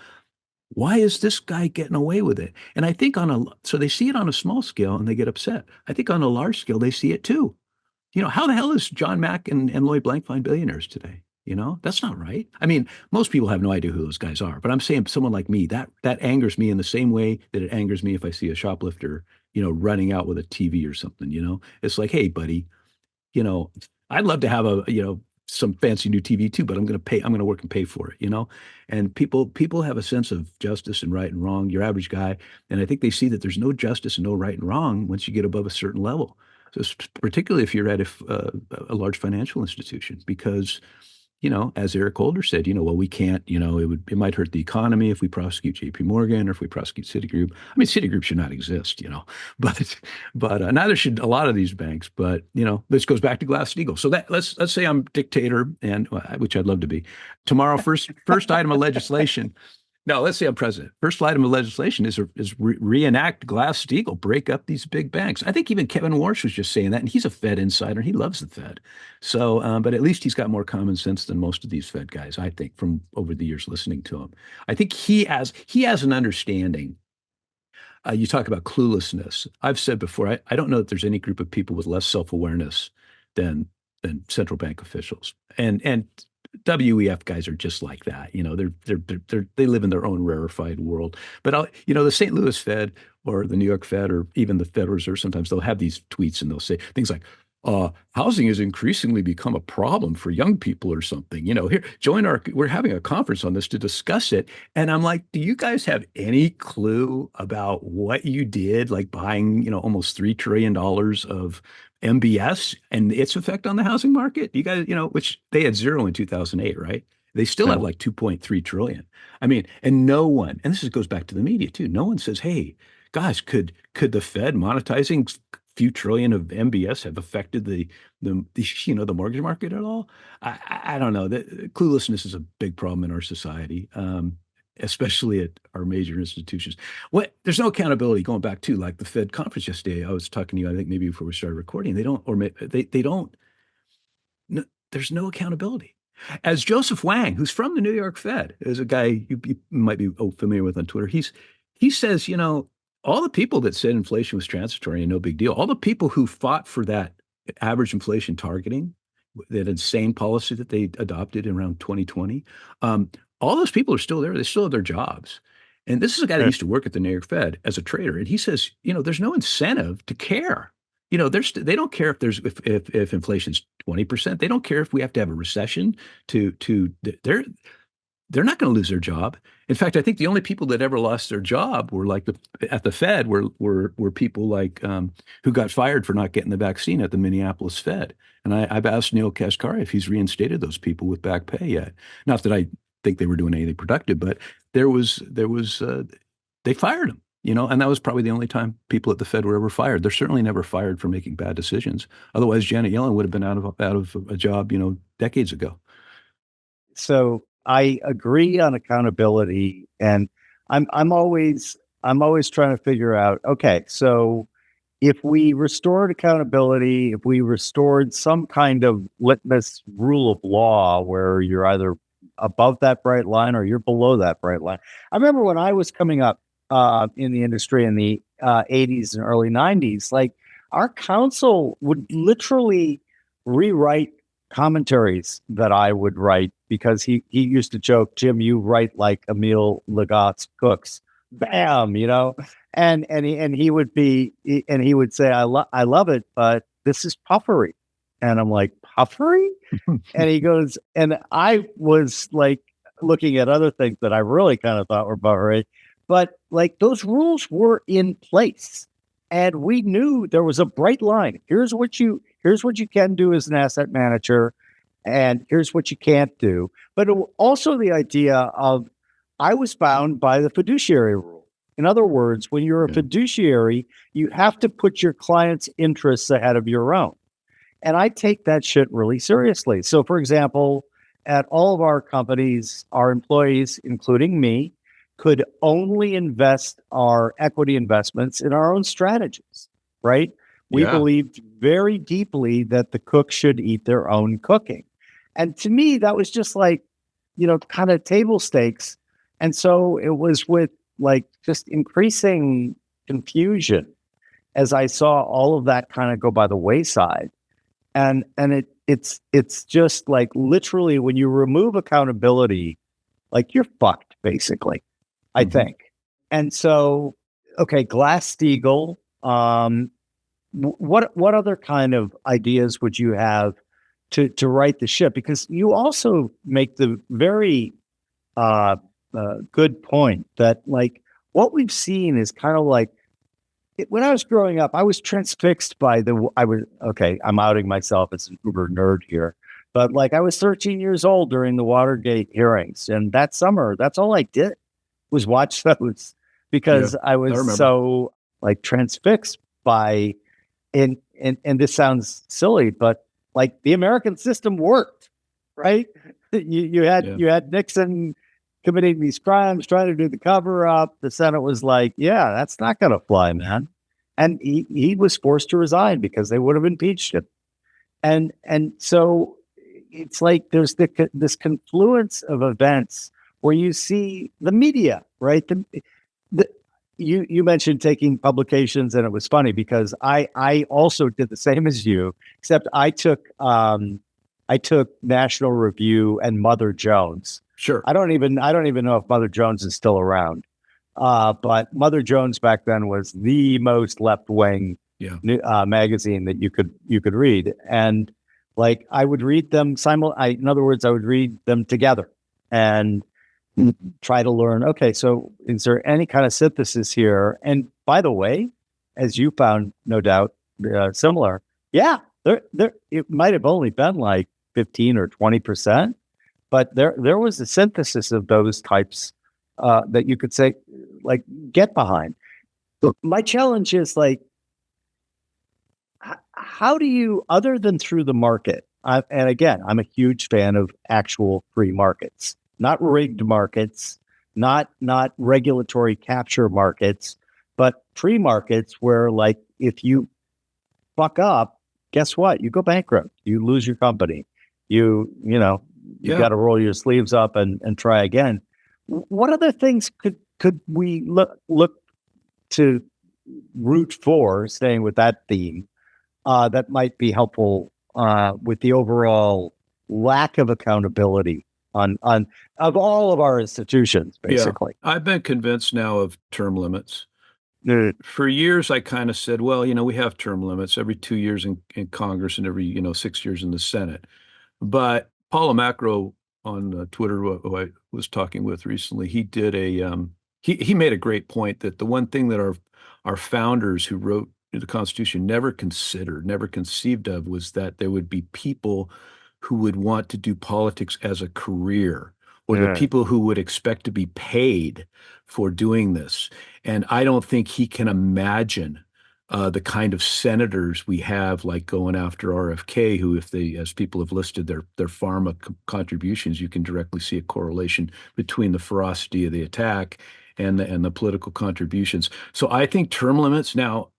Why is this guy getting away with it? And I think so they see it on a small scale and they get upset. I think on a large scale, they see it too. How the hell is John Mack and Lloyd Blankfein billionaires today? That's not right. I mean, most people have no idea who those guys are, but I'm saying someone like me, that angers me in the same way that it angers me if I see a shoplifter, running out with a TV or something, It's like, hey, buddy, you know, I'd love to have some fancy new TV too, but I'm going to work and pay for it, And people have a sense of justice and right and wrong, your average guy. And I think they see that there's no justice and no right and wrong once you get above a certain level. So particularly if you're at a large financial institution, because as Eric Holder said, well, we can't, it might hurt the economy if we prosecute JP Morgan or if we prosecute Citigroup. I mean, Citigroup should not exist, but neither should a lot of these banks. But, this goes back to Glass-Steagall. So let's say I'm dictator, and which I'd love to be. Tomorrow, first item of legislation. No, let's say I'm president. First item of legislation is reenact Glass-Steagall, break up these big banks. I think even Kevin Warsh was just saying that, and he's a Fed insider. He loves the Fed. So, but at least he's got more common sense than most of these Fed guys, I think, from over the years listening to him. I think he has an understanding. You talk about cluelessness. I've said before, I don't know that there's any group of people with less self-awareness than central bank officials. And WEF guys are just like that. They live in their own rarefied world. But the St. Louis Fed or the New York Fed or even the Federal Reserve, sometimes they'll have these tweets and they'll say things like, housing has increasingly become a problem for young people or something. Here, we're having a conference on this to discuss it. And I'm like, do you guys have any clue about what you did, like buying, almost $3 trillion of MBS and its effect on the housing market? You guys, which they had zero in 2008, right? They still have like 2.3 trillion. I mean, and no one, and this goes back to the media too. No one says, hey, gosh, could the Fed monetizing few trillion of MBS have affected the mortgage market at all? I don't know. Cluelessness is a big problem in our society, especially at our major institutions. There's no accountability. Going back to like the Fed conference yesterday, I was talking to you, I think maybe before we started recording. They don't. No, there's no accountability. As Joseph Wang, who's from the New York Fed, is a guy you might be familiar with on Twitter. He says, all the people that said inflation was transitory and no big deal, all the people who fought for that average inflation targeting, that insane policy that they adopted around 2020, all those people are still there. They still have their jobs. And this is a guy that used to work at the New York Fed as a trader. And he says, there's no incentive to care. They don't care if inflation's 20%. They don't care if we have to have a recession they're not going to lose their job. In fact, I think the only people that ever lost their job were like at the Fed were people like who got fired for not getting the vaccine at the Minneapolis Fed. And I've asked Neil Kashkari if he's reinstated those people with back pay yet. Not that I think they were doing anything productive, but they fired them. And that was probably the only time people at the Fed were ever fired. They're certainly never fired for making bad decisions. Otherwise, Janet Yellen would have been out of a job, decades ago. So I agree on accountability, and I'm always trying to figure out, okay, so if we restored accountability, if we restored some kind of litmus rule of law where you're either above that bright line or you're below that bright line. I remember when I was coming up in the industry in the 80s and early 90s, like our counsel would literally rewrite commentaries that I would write because he used to joke, Jim, you write like Emile Legaut's cooks, bam, and he would say, I love it, but this is puffery. And I'm like, puffery? And he goes, and I was like looking at other things that I really kind of thought were puffery, but like those rules were in place. And we knew there was a bright line. Here's what you can do as an asset manager, and here's what you can't do. But also the idea of I was bound by the fiduciary rule. In other words, when you're a fiduciary, you have to put your client's interests ahead of your own. And I take that shit really seriously. So, for example, at all of our companies, our employees, including me, could only invest our equity investments in our own strategies, right? We believed very deeply that the cook should eat their own cooking. And to me, that was just like, kind of table stakes. And so it was with like just increasing confusion as I saw all of that kind of go by the wayside. And it's just like literally when you remove accountability, like you're fucked basically, I think. And so, okay, Glass-Steagall, what other kind of ideas would you have to right the ship? Because you also make the very good point that like what we've seen is kind of like when I was growing up, I was transfixed by I'm outing myself as an uber nerd here, But like I was 13 years old during the Watergate hearings, and that summer, that's all I did was watch those Yeah, because I I was remember. so like transfixed by and this sounds silly, but like the American system worked, right? Yeah, You had Nixon committing these crimes, trying to do the cover up. The Senate was like, yeah, that's not going to fly, man. And he was forced to resign because they would have impeached him. And so it's like there's this confluence of events where you see the media, right? The you mentioned taking publications, and it was funny because I also did the same as you, except I took National Review and Mother Jones. sure. I don't even know if Mother Jones is still around. But Mother Jones back then was the most left wing Yeah, magazine that you could read, and like I would read them in other words, I would read them together and try to learn. Okay, so is there any kind of synthesis here? And by the way, as you found, no doubt, similar. Yeah, there it might have only been like 15 or 20%, but there was a synthesis of those types that you could say, like, get behind. My challenge is like, how do you, other than through the market? And again, I'm a huge fan of actual free markets, not rigged markets, not regulatory capture markets, but free markets where, like, if you fuck up, guess what? You go bankrupt. You lose your company. You know, you yeah. got to roll your sleeves up and try again. What other things could we look to root for, staying with that theme, that might be helpful with the overall lack of accountability on of all of our institutions, Yeah, basically. I've been convinced now of term limits. Mm. For years, I kind of said, well, we have term limits every 2 years in Congress and every, 6 years in the Senate. But Paula Macro on Twitter, who I was talking with recently, he did he made a great point that the one thing that our founders who wrote the Constitution never considered, never conceived of was that there would be people who would want to do politics as a career, or the Mm. people who would expect to be paid for doing this. And I don't think he can imagine the kind of senators we have, like going after RFK, who, if they, as people have listed their pharma contributions, you can directly see a correlation between the ferocity of the attack and the political contributions. So I think term limits now,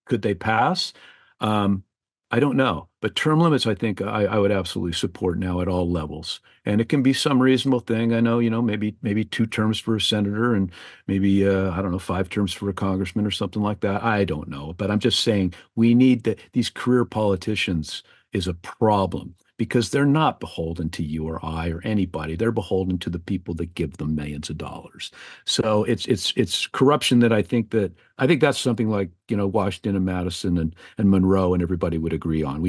could they pass? Um, I don't know, but term limits, I think I would absolutely support now at all levels, and it can be some reasonable thing. I know, maybe 2 terms for a senator, and maybe I don't know, 5 terms for a congressman or something like that. I don't know, but I'm just saying we need these career politicians is a problem because they're not beholden to you or I or anybody. They're beholden to the people that give them millions of dollars. So it's corruption that I think that's something like, Washington and Madison and Monroe and everybody would agree on.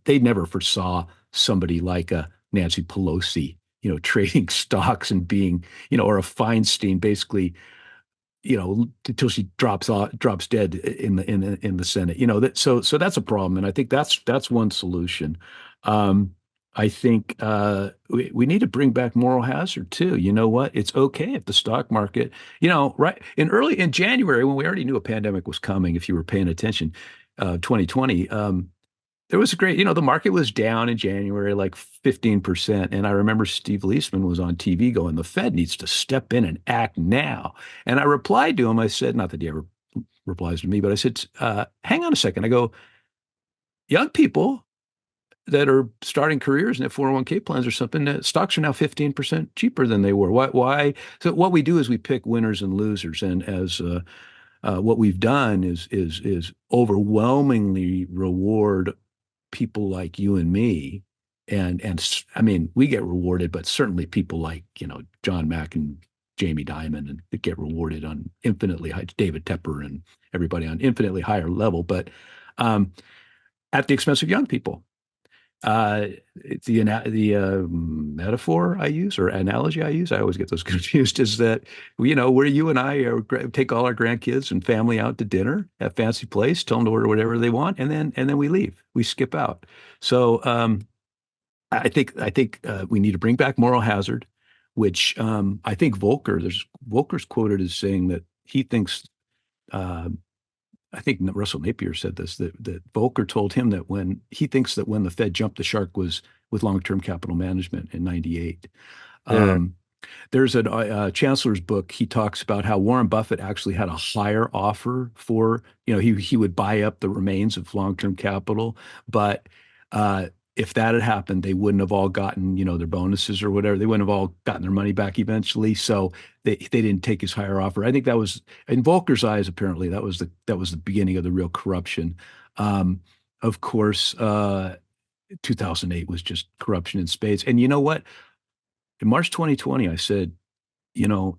They never foresaw somebody like a Nancy Pelosi, trading stocks and being, or a Feinstein basically, until she drops dead in the Senate. So that's a problem, and I think that's one solution. I think we need to bring back moral hazard too. You know what? It's okay if the stock market, right in January, when we already knew a pandemic was coming, if you were paying attention, 2020. There was a great, the market was down in January like 15%. And I remember Steve Leisman was on TV going, the Fed needs to step in and act now. And I replied to him, I said, not that he ever replies to me, but I said, hang on a second. I go, young people that are starting careers in their 401k plans or something, stocks are now 15% cheaper than they were. Why? So what we do is we pick winners and losers. And as what we've done is overwhelmingly reward people like you and me, and I mean, we get rewarded, but certainly people like, John Mack and Jamie Dimon, and that get rewarded on infinitely high, David Tepper and everybody on infinitely higher level, but um, at the expense of young people. Uh, the metaphor I use, or analogy I use, I always get those confused, is that, where you and I take all our grandkids and family out to dinner at fancy place, tell them to order whatever they want, and then we leave. We skip out. So I think we need to bring back moral hazard, which I think Volcker's quoted as saying that he thinks. Uh, I think Russell Napier said this that Volcker told him that when he thinks that when the Fed jumped the shark was with long-term capital management in '98. Mm, Um, there's a Chancellor's book. He talks about how Warren Buffett actually had a higher offer for, he would buy up the remains of long-term capital, but uh, if that had happened, they wouldn't have all gotten, their bonuses or whatever. They wouldn't have all gotten their money back eventually. So they didn't take his higher offer. I think that was in Volcker's eyes. Apparently, that was the beginning of the real corruption. Um, of course, 2008 was just corruption in spades. And you know what? In March 2020, I said, you know,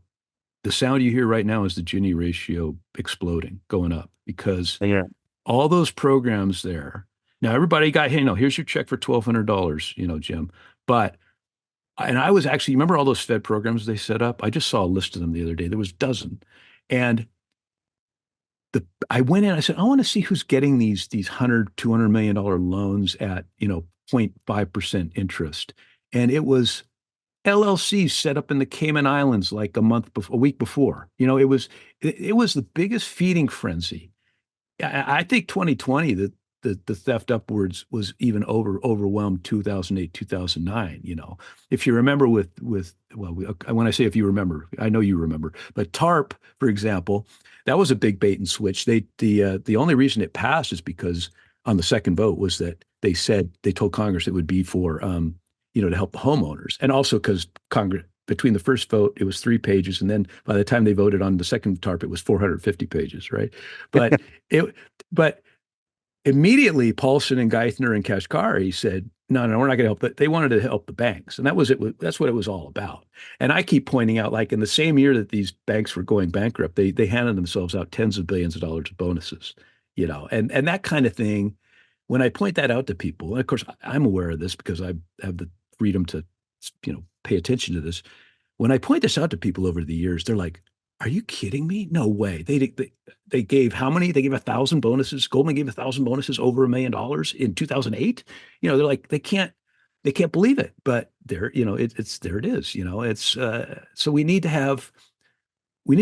the sound you hear right now is the Gini ratio exploding, going up, because yeah. all those programs there. Now, everybody got, hey, here's your check for $1,200, Jim. But, and I was actually, remember all those Fed programs they set up? I just saw a list of them the other day. There was a dozen. And I went in, I said, I want to see who's getting these 100, $200 million loans at, 0.5% interest. And it was LLCs set up in the Cayman Islands like a week before. It was the biggest feeding frenzy. I think 2020, the theft upwards was even overwhelmed 2008, 2009. If you remember when I say if you remember, I know you remember, but TARP, for example, that was a big bait and switch. The only reason it passed is because on the second vote was that they told Congress it would be for to help the homeowners, and also because Congress, between the first vote, it was 3 pages, and then by the time they voted on the second TARP, it was 450 pages, right? But it, but immediately Paulson and Geithner and Kashkari said, no, no, we're not going to help. But they wanted to help the banks, and that was it. That's what it was all about. And I keep pointing out, like in the same year that these banks were going bankrupt, they handed themselves out tens of billions of dollars of bonuses, and that kind of thing. When I point that out to people, and of course I'm aware of this because I have the freedom to, pay attention to this. When I point this out to people over the years, they're like, "Are you kidding me? No way." They gave how many? They gave 1,000 bonuses. Goldman gave 1,000 bonuses over $1 million in 2008. They're like they can't believe it. But there, it's there. It is. It's so we need to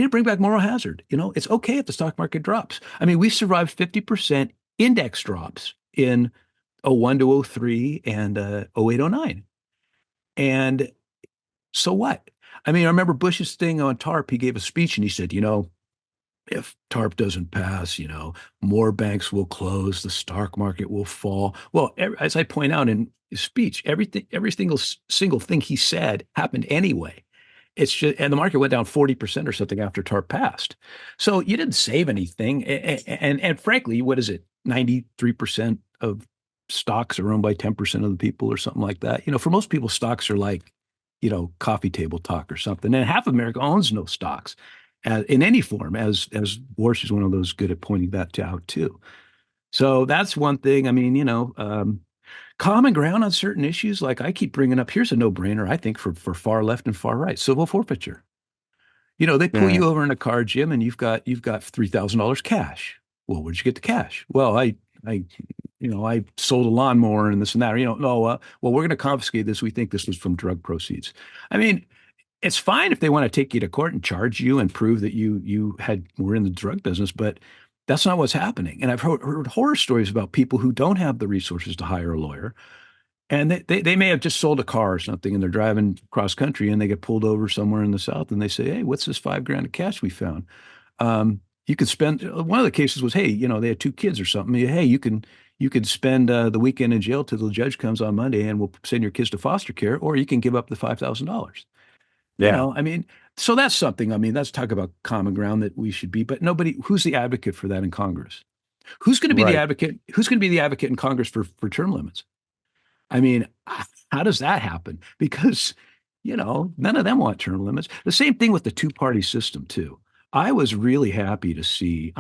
bring back moral hazard. It's okay if the stock market drops. I mean, we survived 50% index drops in '01 to '03 and '08, '09. And so what? I mean, I remember Bush's thing on TARP. He gave a speech and he said, if TARP doesn't pass, more banks will close, the stock market will fall. Well, as I point out in his speech, every single thing he said happened anyway. It's just, and the market went down 40% or something after TARP passed. So you didn't save anything. And frankly, what is it? 93% of stocks are owned by 10% of the people or something like that. For most people, stocks are like, coffee table talk or something. And half of America owns no stocks in any form, as Warsh is one of those good at pointing that out too. So that's one thing. I mean, common ground on certain issues, like I keep bringing up, here's a no-brainer, I think, for far left and far right: civil forfeiture. They pull Mm, you over in a car, Jim, and you've got $3,000 cash. Well, where'd you get the cash? Well, I sold a lawnmower and this and that. Or, no, well, we're going to confiscate this. We think this was from drug proceeds. I mean, it's fine if they want to take you to court and charge you and prove that were in the drug business, but that's not what's happening. And I've heard horror stories about people who don't have the resources to hire a lawyer, and they may have just sold a car or something, and they're driving cross country and they get pulled over somewhere in the South, and they say, "Hey, what's this $5,000 of cash we found?" You could spend. One of the cases was, hey, they had two kids or something. Hey, you could spend the weekend in jail till the judge comes on Monday, and we'll send your kids to foster care, or you can give up the $5,000. yeah. I mean, so that's something. I mean, let's talk about common ground that we should be. But who's the advocate for that in Congress? Who's going to be the Right. advocate? Who's going to be the advocate in Congress for term limits? I mean, how does that happen? Because, none of them want term limits. The same thing with the two-party system, too. I'm happy to see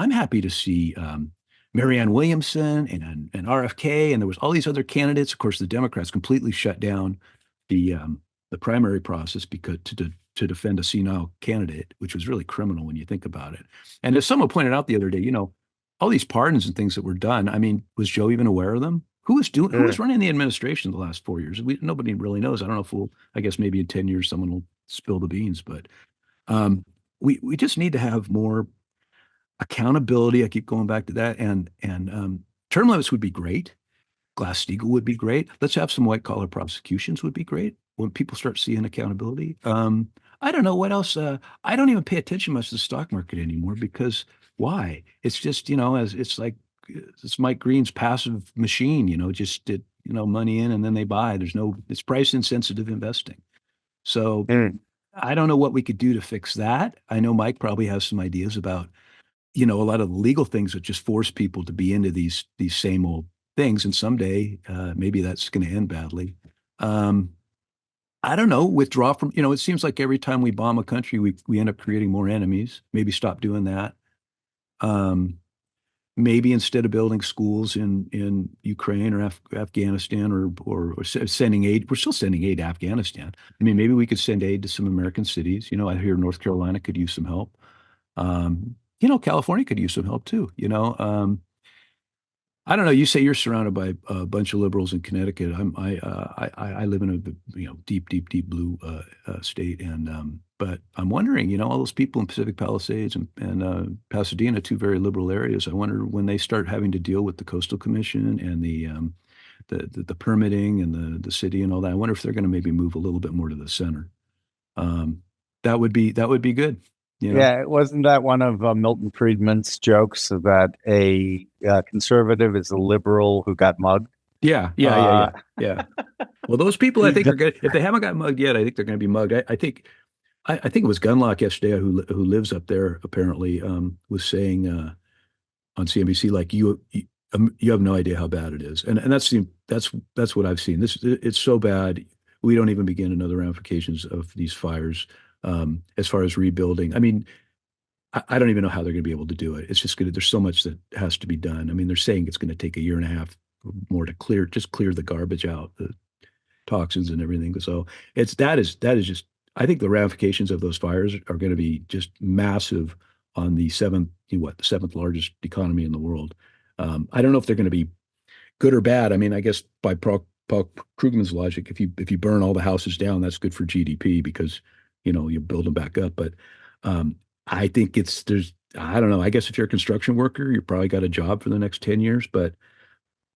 Marianne Williamson and RFK, and there was all these other candidates. Of course, the Democrats completely shut down the primary process because to defend a senile candidate, which was really criminal when you think about it. And as someone pointed out the other day, all these pardons and things that were done, I mean, was Joe even aware of them? who was running the administration the last 4 years? Nobody really knows. I don't know if I guess maybe in 10 years someone will spill the beans, but um, we just need to have more accountability. I keep going back to that, and term limits would be great. Glass-Steagall would be great. Let's have some white collar prosecutions would be great when people start seeing accountability. I don't know what else. I don't even pay attention much to the stock market anymore because why? It's just, as it's like it's Mike Green's passive machine, just did, money in and then they buy. It's price insensitive investing. So I don't know what we could do to fix that. I know Mike probably has some ideas about, a lot of the legal things that just force people to be into these same old things. And someday, maybe that's going to end badly. I don't know, withdraw from, it seems like every time we bomb a country, we end up creating more enemies. Maybe stop doing that. Maybe instead of building schools in Ukraine or Afghanistan or sending aid, we're still sending aid to Afghanistan. I mean, maybe we could send aid to some American cities. I hear North Carolina could use some help. California could use some help too. I don't know. You say you're surrounded by a bunch of liberals in Connecticut. I live in a deep blue state, and but I'm wondering, all those people in Pacific Palisades and Pasadena, two very liberal areas. I wonder when they start having to deal with the Coastal Commission and the permitting and the city and all that. I wonder if they're going to maybe move a little bit more to the center. That would be good. Yeah, wasn't that one of Milton Friedman's jokes that a conservative is a liberal who got mugged? Yeah. Well, those people I think are good. If they haven't got mugged yet, I think they're going to be mugged. I think it was Gunlock yesterday who lives up there apparently was saying on CNBC like you have no idea how bad it is, and that's what I've seen. It's so bad we don't even begin to know the ramifications of these fires. As far as rebuilding, I mean, I don't even know how they're going to be able to do it. It's just there's so much that has to be done. I mean, they're saying it's going to take a year and a half more to clear the garbage out, the toxins and everything. So that is just, I think the ramifications of those fires are going to be just massive on the seventh largest economy in the world. I don't know if they're going to be good or bad. I mean, I guess by Paul Krugman's logic, if you burn all the houses down, that's good for GDP because you build them back up. But I think I don't know. I guess if you're a construction worker, you probably got a job for the next 10 years, but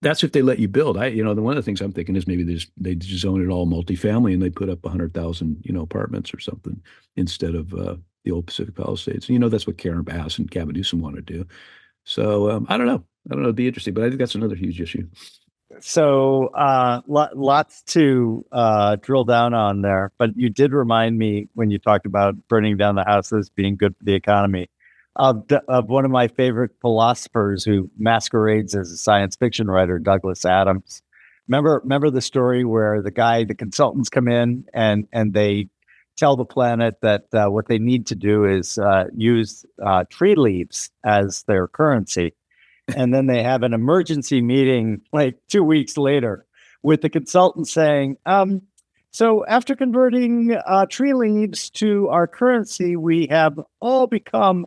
that's if they let you build. One of the things I'm thinking is maybe they just zone it all multifamily and they put up 100,000, apartments or something instead of the old Pacific Palisades. That's what Karen Bass and Gavin Newsom want to do. So I don't know. It'd be interesting, but I think that's another huge issue. So lots to drill down on there, but you did remind me when you talked about burning down the houses being good for the economy of one of my favorite philosophers who masquerades as a science fiction writer, Douglas Adams. Remember the story where the consultants come in and they tell the planet that what they need to do is use tree leaves as their currency. And then they have an emergency meeting like 2 weeks later with the consultant saying, so after converting tree leaves to our currency, we have all become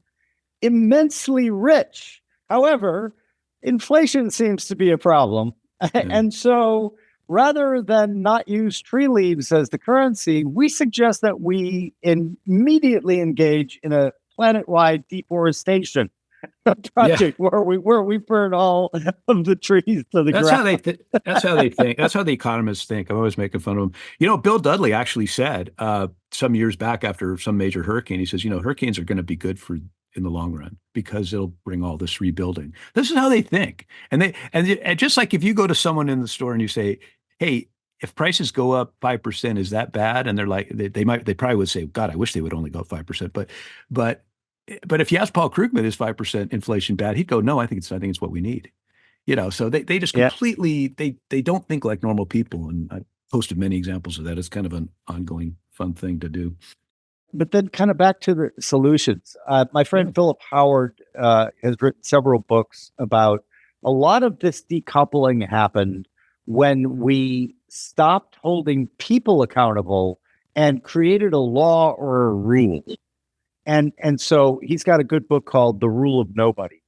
immensely rich. However, inflation seems to be a problem. And so rather than not use tree leaves as the currency, we suggest that we immediately engage in a planet-wide deforestation project where we burn all of the trees to the ground. That's how they think. That's how the economists think. I'm always making fun of them. Bill Dudley actually said some years back after some major hurricane, he says, hurricanes are going to be good in the long run because it'll bring all this rebuilding. This is how they think. And just like if you go to someone in the store and you say, hey, if prices go up 5%, is that bad? And they're like, they probably would say, God, I wish they would only go up 5%. But if you ask Paul Krugman, is 5% inflation bad? He'd go, no, I think it's what we need. So they just completely, they don't think like normal people. And I posted many examples of that. It's kind of an ongoing fun thing to do. But then kind of back to the solutions. My friend Philip Howard has written several books about a lot of this decoupling happened when we stopped holding people accountable and created a law or a rule. And so he's got a good book called The Rule of Nobody.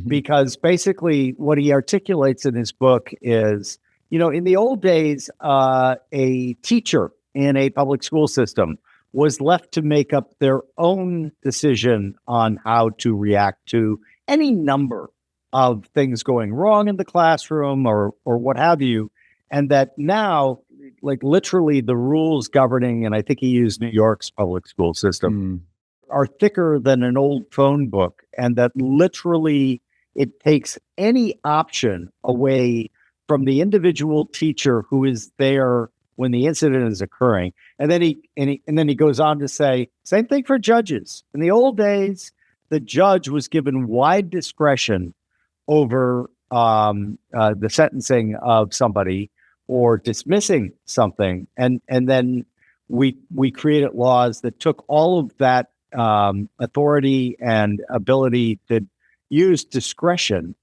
because basically what he articulates in his book is, in the old days, a teacher in a public school system was left to make up their own decision on how to react to any number of things going wrong in the classroom or what have you. And that now, like literally the rules governing, and I think he used New York's public school system, are thicker than an old phone book. And that literally it takes any option away from the individual teacher who is there when the incident is occurring. And then he goes on to say, same thing for judges. In the old days, the judge was given wide discretion over the sentencing of somebody or dismissing something. And then we created laws that took all of that authority and ability to use discretion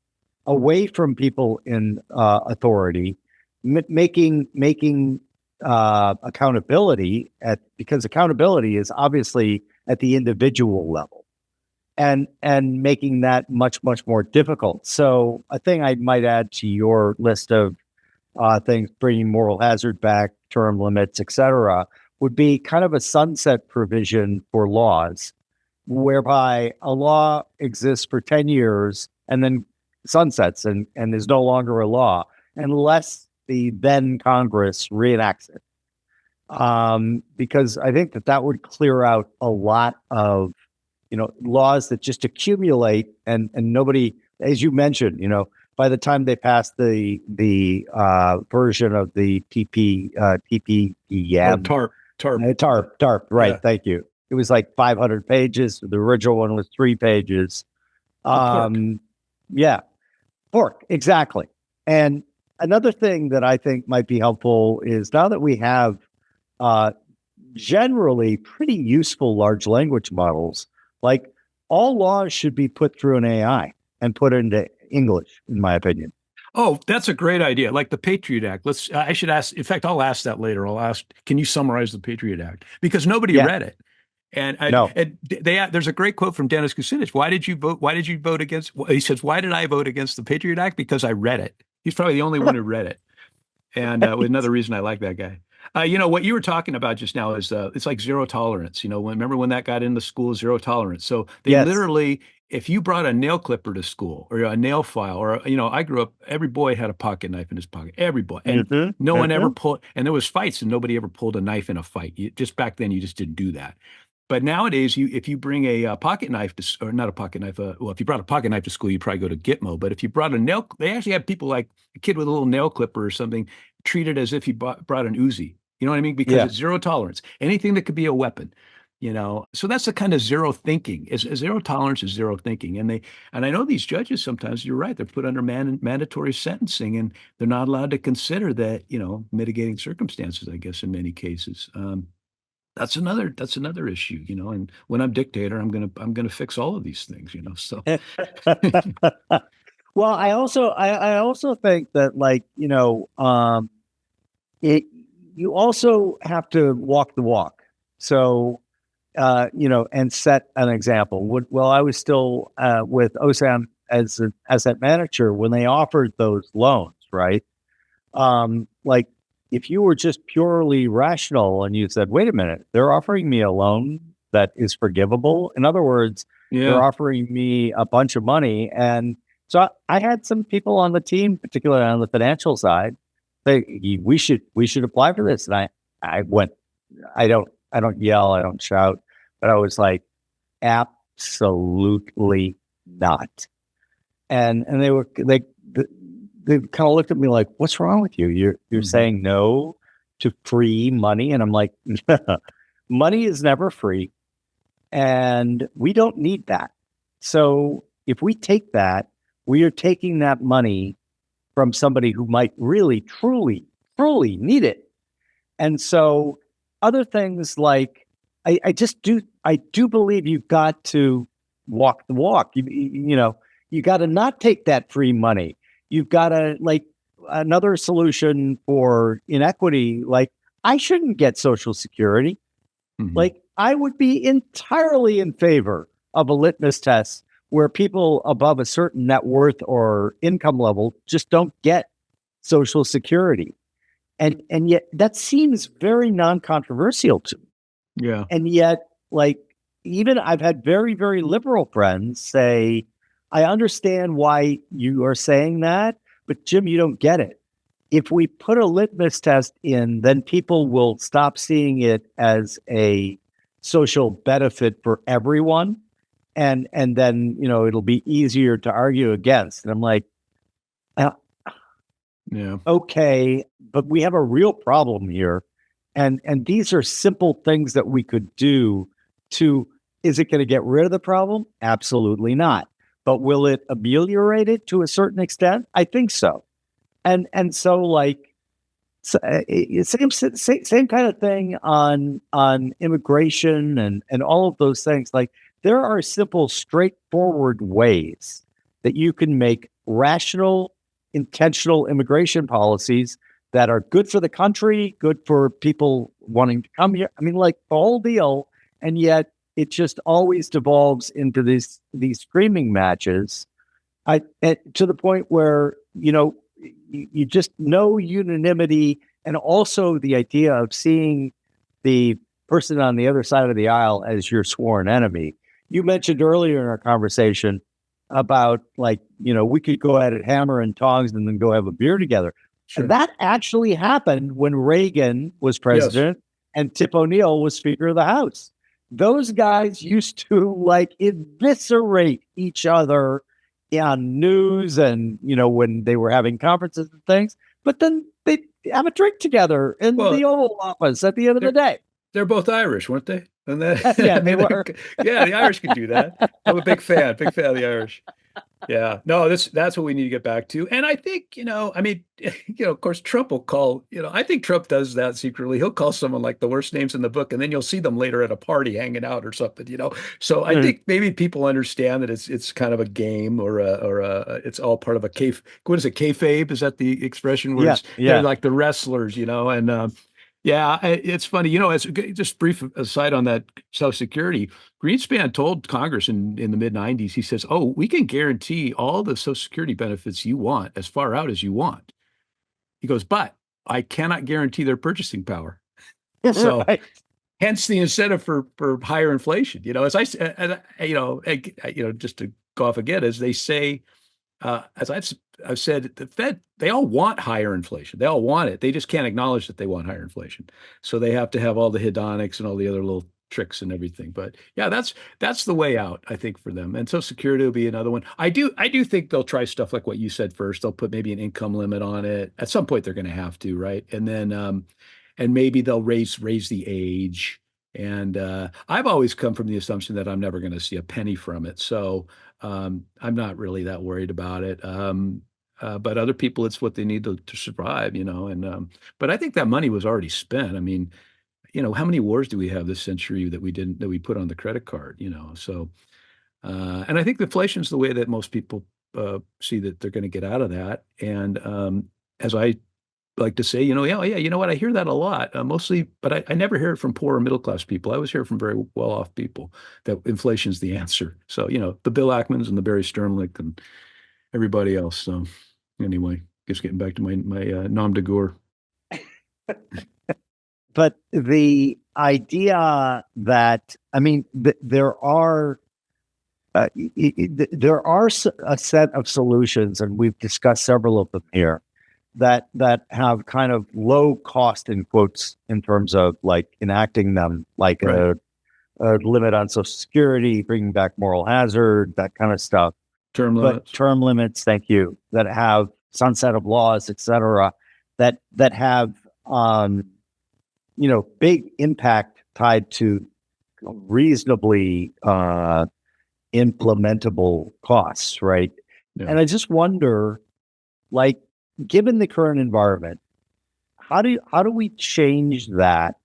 away from people in authority, making accountability because accountability is obviously at the individual level, and making that much more difficult. So a thing I might add to your list of things, bringing moral hazard back, term limits, etc., would be kind of a sunset provision for laws, whereby a law exists for 10 years and then sunsets and is no longer a law unless the then Congress reenacts it. Because I think that would clear out a lot of, laws that just accumulate and nobody, as you mentioned, by the time they pass the version of the TARP, right? Yeah. Thank you. It was like 500 pages. The original one was 3 pages. Yeah, pork, exactly. And another thing that I think might be helpful is now that we have generally pretty useful large language models, like all laws should be put through an AI and put into English, in my opinion. Oh, that's a great idea. Like the Patriot Act. I should ask, in fact, I'll ask that later. I'll ask, can you summarize the Patriot Act? Because nobody read it. And there's a great quote from Dennis Kucinich. Why did you vote against? He says, why did I vote against the Patriot Act? Because I read it. He's probably the only one who read it. And another reason I like that guy. What you were talking about just now is it's like zero tolerance. Remember when that got into school, zero tolerance. So they literally, if you brought a nail clipper to school or a nail file, or I grew up, every boy had a pocket knife in his pocket. Every boy, and no one ever pulled. And there was fights, and nobody ever pulled a knife in a fight. Just back then, you just didn't do that. But nowadays, if you bring a pocket knife or not a pocket knife, if you brought a pocket knife to school, you probably go to Gitmo. But if you brought they actually have people like a kid with a little nail clipper or something treated as if he brought an Uzi. You know what I mean? Because it's zero tolerance. Anything that could be a weapon. So that's the kind of zero thinking. Zero tolerance is zero thinking. And I know these judges sometimes, you're right, they're put under mandatory sentencing, and they're not allowed to consider that, mitigating circumstances, I guess, in many cases. That's another issue, and when I'm dictator, I'm gonna fix all of these things, so. Well, I also think that you also have to walk the walk. So, and set an example. I was still with OSAM as an asset manager when they offered those loans, right? If you were just purely rational and you said, wait a minute, they're offering me a loan that is forgivable. In other words, they're offering me a bunch of money. And so I had some people on the team, particularly on the financial side, say, we should apply for this. And I went, I don't yell, I don't shout, but I was like, absolutely not. And they kind of looked at me like, what's wrong with you? You're saying no to free money? And I'm like, money is never free. And we don't need that. So if we take that, we are taking that money from somebody who might really, truly need it. And so other things like, I do believe you've got to walk the walk. You got to not take that free money. You've got to, another solution for inequity, I shouldn't get Social Security. Mm-hmm. I would be entirely in favor of a litmus test where people above a certain net worth or income level just don't get Social Security. And yet that seems very non-controversial to me. Yeah. And yet, like, even I've had very, very liberal friends say, I understand why you are saying that, but Jim, you don't get it. If we put a litmus test in, then people will stop seeing it as a social benefit for everyone. And then, it'll be easier to argue against. And I'm like, yeah, okay, but we have a real problem here. And these are simple things that we could do to, is it going to get rid of the problem? Absolutely not. But will it ameliorate it to a certain extent? I think so. And so, like, same kind of thing on immigration and all of those things. Like, there are simple, straightforward ways that you can make rational, intentional immigration policies that are good for the country, good for people wanting to come here. I mean, like, the whole deal. And yet it just always devolves into these screaming matches. To the point where, you just no unanimity, and also the idea of seeing the person on the other side of the aisle as your sworn enemy. You mentioned earlier in our conversation about, like, we could go at it hammer and tongs and then go have a beer together. Sure. And that actually happened when Reagan was president and Tip O'Neill was Speaker of the House. Those guys used to, like, eviscerate each other on news and, when they were having conferences and things, but then they'd have a drink together in the Oval Office at the end of the day. They're both Irish, weren't they? And that, yeah, they were. Yeah, the Irish could do that. I'm a big fan of the Irish. Yeah, no, that's what we need to get back to. And I think, of course, Trump will call, I think Trump does that secretly. He'll call someone like the worst names in the book, and then you'll see them later at a party hanging out or something, So I think maybe people understand that it's kind of a game or it's all part of a what is it, kayfabe? Is that the expression where they're like the wrestlers, and yeah, it's funny, as just brief aside on that Social Security, Greenspan told Congress in the mid-90s, he says, oh, we can guarantee all the Social Security benefits you want as far out as you want. He goes, but I cannot guarantee their purchasing power. So Right. Hence the incentive for higher inflation, as I said, just to go off again, as they say, as I've said, the Fed, they all want higher inflation. They all want it. They just can't acknowledge that they want higher inflation. So they have to have all the hedonics and all the other little tricks and everything. But yeah, that's the way out, I think, for them. And Social Security will be another one. I do think they'll try stuff like what you said first. They'll put maybe an income limit on it. At some point, they're going to have to, right? And then and maybe they'll raise the age. And I've always come from the assumption that I'm never going to see a penny from it. So I'm not really that worried about it. But other people, it's what they need to survive, and but I think that money was already spent. I mean, how many wars do we have this century that we put on the credit card, So, and I think inflation's the way that most people see that they're going to get out of that. And as I like to say, you know what? I hear that a lot, mostly, but I never hear it from poor or middle class people. I always hear it from very well off people that inflation's the answer. So, the Bill Ackmans and the Barry Sternlicht and everybody else. So, anyway, just getting back to my nom de guerre. But the idea that, there are a set of solutions, and we've discussed several of them here, that have kind of low cost in quotes in terms of, like, enacting them, like a limit on Social Security, bringing back moral hazard, that kind of stuff. Term limits, thank you, that have sunset of laws, et cetera, that have big impact tied to reasonably implementable costs, right? Yeah. And I just wonder, like, given the current environment, how do we change that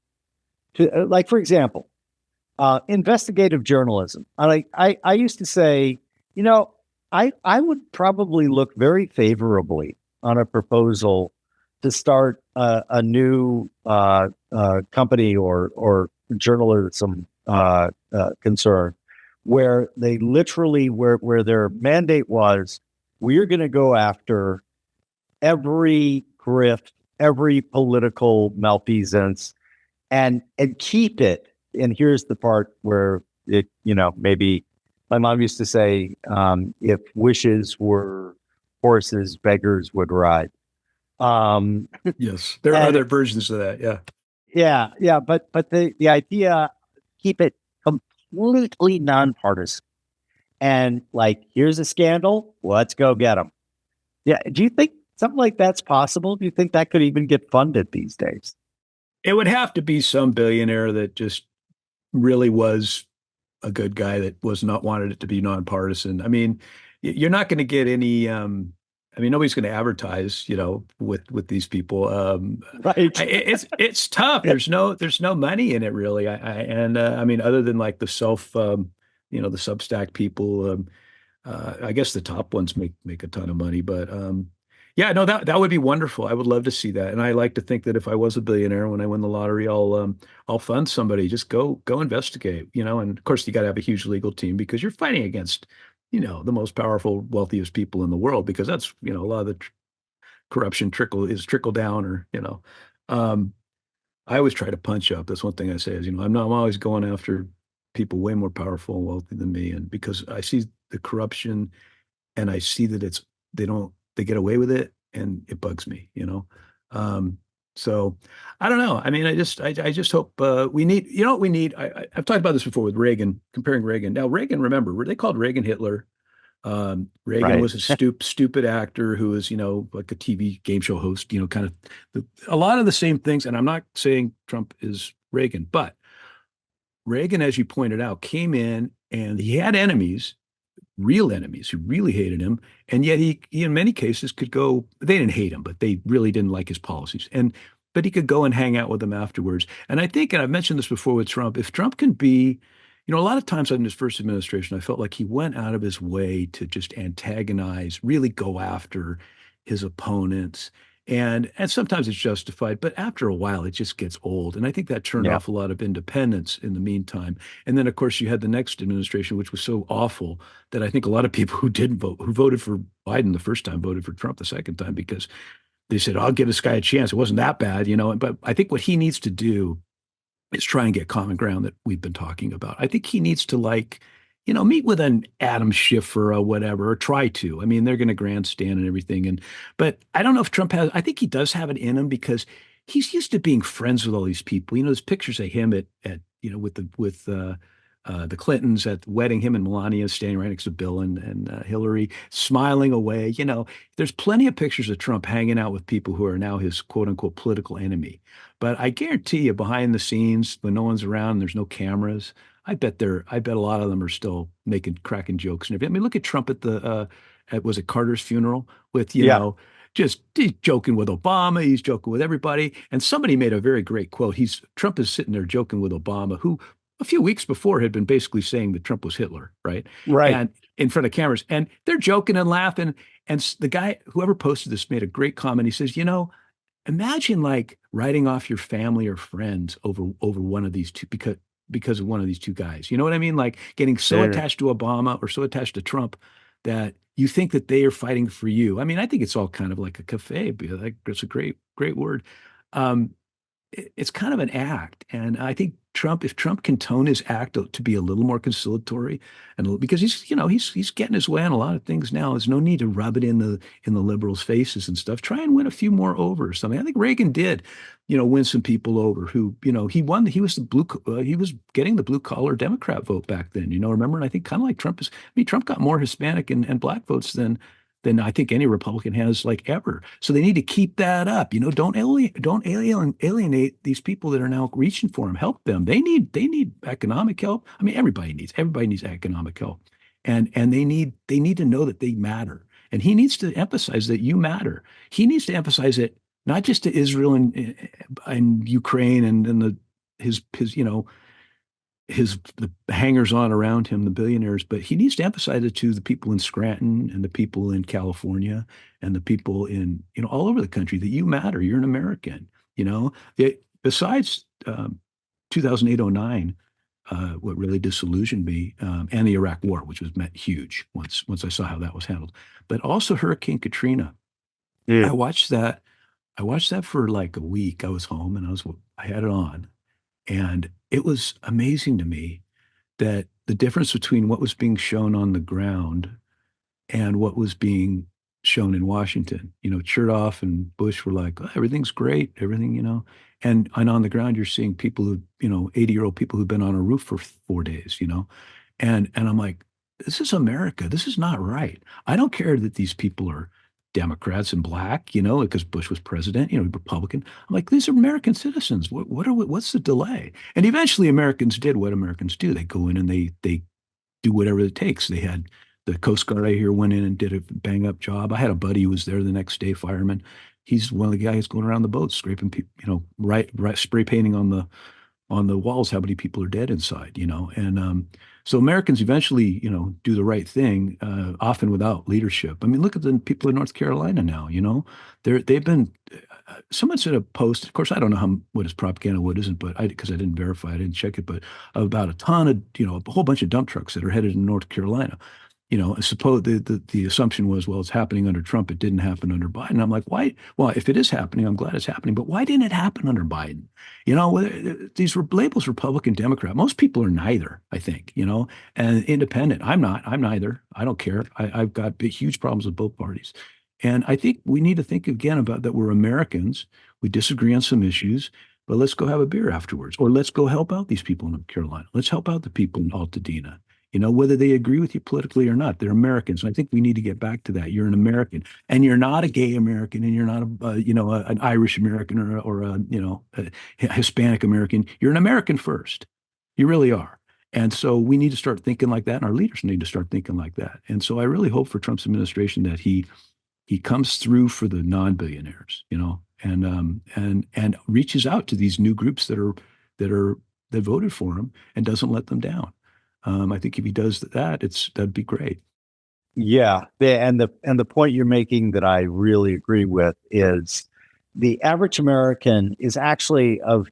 to, like, for example, investigative journalism? I used to say, I would probably look very favorably on a proposal to start a new company or journalism concern where they literally, where their mandate was, we're going to go after every grift, every political malfeasance, and keep it. And here's the part where it, maybe my mom used to say, if wishes were horses, beggars would ride. Yes, there are other versions of that. Yeah. But the idea, keep it completely nonpartisan. And like, here's a scandal, let's go get them. Yeah. Do you think something like that's possible? Do you think that could even get funded these days? It would have to be some billionaire that just really was a good guy that was not wanted it to be nonpartisan. I mean, you're not going to get any. I mean, nobody's going to advertise, with these people. Right. It's tough. There's no money in it really. I mean, other than like the the Substack people. I guess the top ones make a ton of money, but yeah, no, that would be wonderful. I would love to see that, and I like to think that if I was a billionaire when I win the lottery, I'll fund somebody. Just go investigate, and of course you got to have a huge legal team because you're fighting against, the most powerful, wealthiest people in the world because that's a lot of the corruption trickle down or I always try to punch up. That's one thing I say is, I'm always going after people way more powerful and wealthy than me. And because I see the corruption and I see that they get away with it and it bugs me. So I don't know. I mean, I just hope we need, what we need. I've talked about this before with Reagan, comparing Reagan. Now, Reagan, remember, they called Reagan Hitler. Reagan Right. was a stupid actor who was, like a TV game show host, kind of a lot of the same things. And I'm not saying Trump is Reagan, but Reagan, as you pointed out, came in and he had enemies, real enemies who really hated him. And yet he in many cases could go, they didn't hate him, but they really didn't like his policies. But he could go and hang out with them afterwards. And I think, and I've mentioned this before with Trump, if Trump can be, a lot of times in his first administration, I felt like he went out of his way to just antagonize, really go after his opponents. And sometimes it's justified, but after a while, it just gets old. And I think that turned off a lot of independence in the meantime. And then, of course, you had the next administration, which was so awful that I think a lot of people who didn't vote, who voted for Biden the first time, voted for Trump the second time because they said, I'll give this guy a chance. It wasn't that bad, But I think what he needs to do is try and get common ground that we've been talking about. I think he needs to meet with an Adam Schiff or whatever, or try to. I mean, they're going to grandstand and everything. But I don't know if Trump has, I think he does have it in him because he's used to being friends with all these people. There's pictures of him at with the Clintons at the wedding, him and Melania standing right next to Bill and Hillary, smiling away. There's plenty of pictures of Trump hanging out with people who are now his quote unquote political enemy. But I guarantee you, behind the scenes, when no one's around, there's no cameras. I bet a lot of them are still cracking jokes and everything. I mean, look at Trump was it Carter's funeral with, just he's joking with Obama. He's joking with everybody. And somebody made a very great quote. Trump is sitting there joking with Obama, who a few weeks before had been basically saying that Trump was Hitler, right? Right. And in front of cameras. And they're joking and laughing. And the guy, whoever posted this, made a great comment. He says, imagine like writing off your family or friends over one of these two because of one of these two guys. You know what I mean? Like getting so attached to Obama or so attached to Trump that you think that they are fighting for you. I mean, I think it's all kind of like a café. Like it's a great word. It's kind of an act. And I think if Trump can tone his act to be a little more conciliatory and because he's getting his way on a lot of things now. There's no need to rub it in the liberals' faces and stuff. Try and win a few more over or something. I think Reagan did, win some people over who, he won. He was he was getting the blue collar Democrat vote back then, remember? And I think kind of like Trump got more Hispanic and black votes than I think any Republican has like ever. So they need to keep that up. Don't alienate these people that are now reaching for him. Help them. They need economic help. I mean, everybody needs economic help, and they need to know that they matter. And he needs to emphasize that you matter. He needs to emphasize it not just to Israel and Ukraine and his the hangers on around him, the billionaires, but he needs to emphasize it to the people in Scranton and the people in California and the people in, all over the country that you matter. You're an American, besides 2008, 09, what really disillusioned me, and the Iraq War, which was huge once I saw how that was handled. But also Hurricane Katrina. Yeah. I watched that for like a week. I was home and I had it on, and it was amazing to me that the difference between what was being shown on the ground and what was being shown in Washington. Chertoff and Bush were like, oh, everything's great, everything, and on the ground you're seeing people who, 80-year-old people who've been on a roof for 4 days, and I'm like, this is America. This is not right. I don't care that these people are Democrats and black, because Bush was president, Republican. I'm like, these are American citizens. What's the delay? And eventually Americans did what Americans do. They go in and they do whatever it takes. They had the Coast Guard right here went in and did a bang up job. I had a buddy who was there the next day, fireman. He's one of the guys going around the boat, scraping people, right, spray painting on the walls how many people are dead inside, and so Americans eventually, do the right thing, often without leadership. I mean, look at the people in North Carolina now, they've been, someone said a post, of course, I don't know what is propaganda, what isn't, but because I didn't verify, I didn't check it, but about a ton of, a whole bunch of dump trucks that are headed in North Carolina. I suppose the assumption was, well, it's happening under Trump. It didn't happen under Biden. I'm like, why? Well, if it is happening, I'm glad it's happening. But why didn't it happen under Biden? These labels, Republican, Democrat. Most people are neither, I think, and independent. I'm not. I'm neither. I don't care. I've got huge problems with both parties. And I think we need to think again about that. We're Americans. We disagree on some issues, but let's go have a beer afterwards, or let's go help out these people in North Carolina. Let's help out the people in Altadena. Whether they agree with you politically or not, they're Americans. And I think we need to get back to that. You're an American, and you're not a gay American, and you're not an Irish American or a Hispanic American. You're an American first. You really are. And so we need to start thinking like that, and our leaders need to start thinking like that. And so I really hope for Trump's administration that he comes through for the non-billionaires, and reaches out to these new groups that voted for him and doesn't let them down. I think if he does that'd be great. Yeah, and the point you're making that I really agree with is the average American is actually a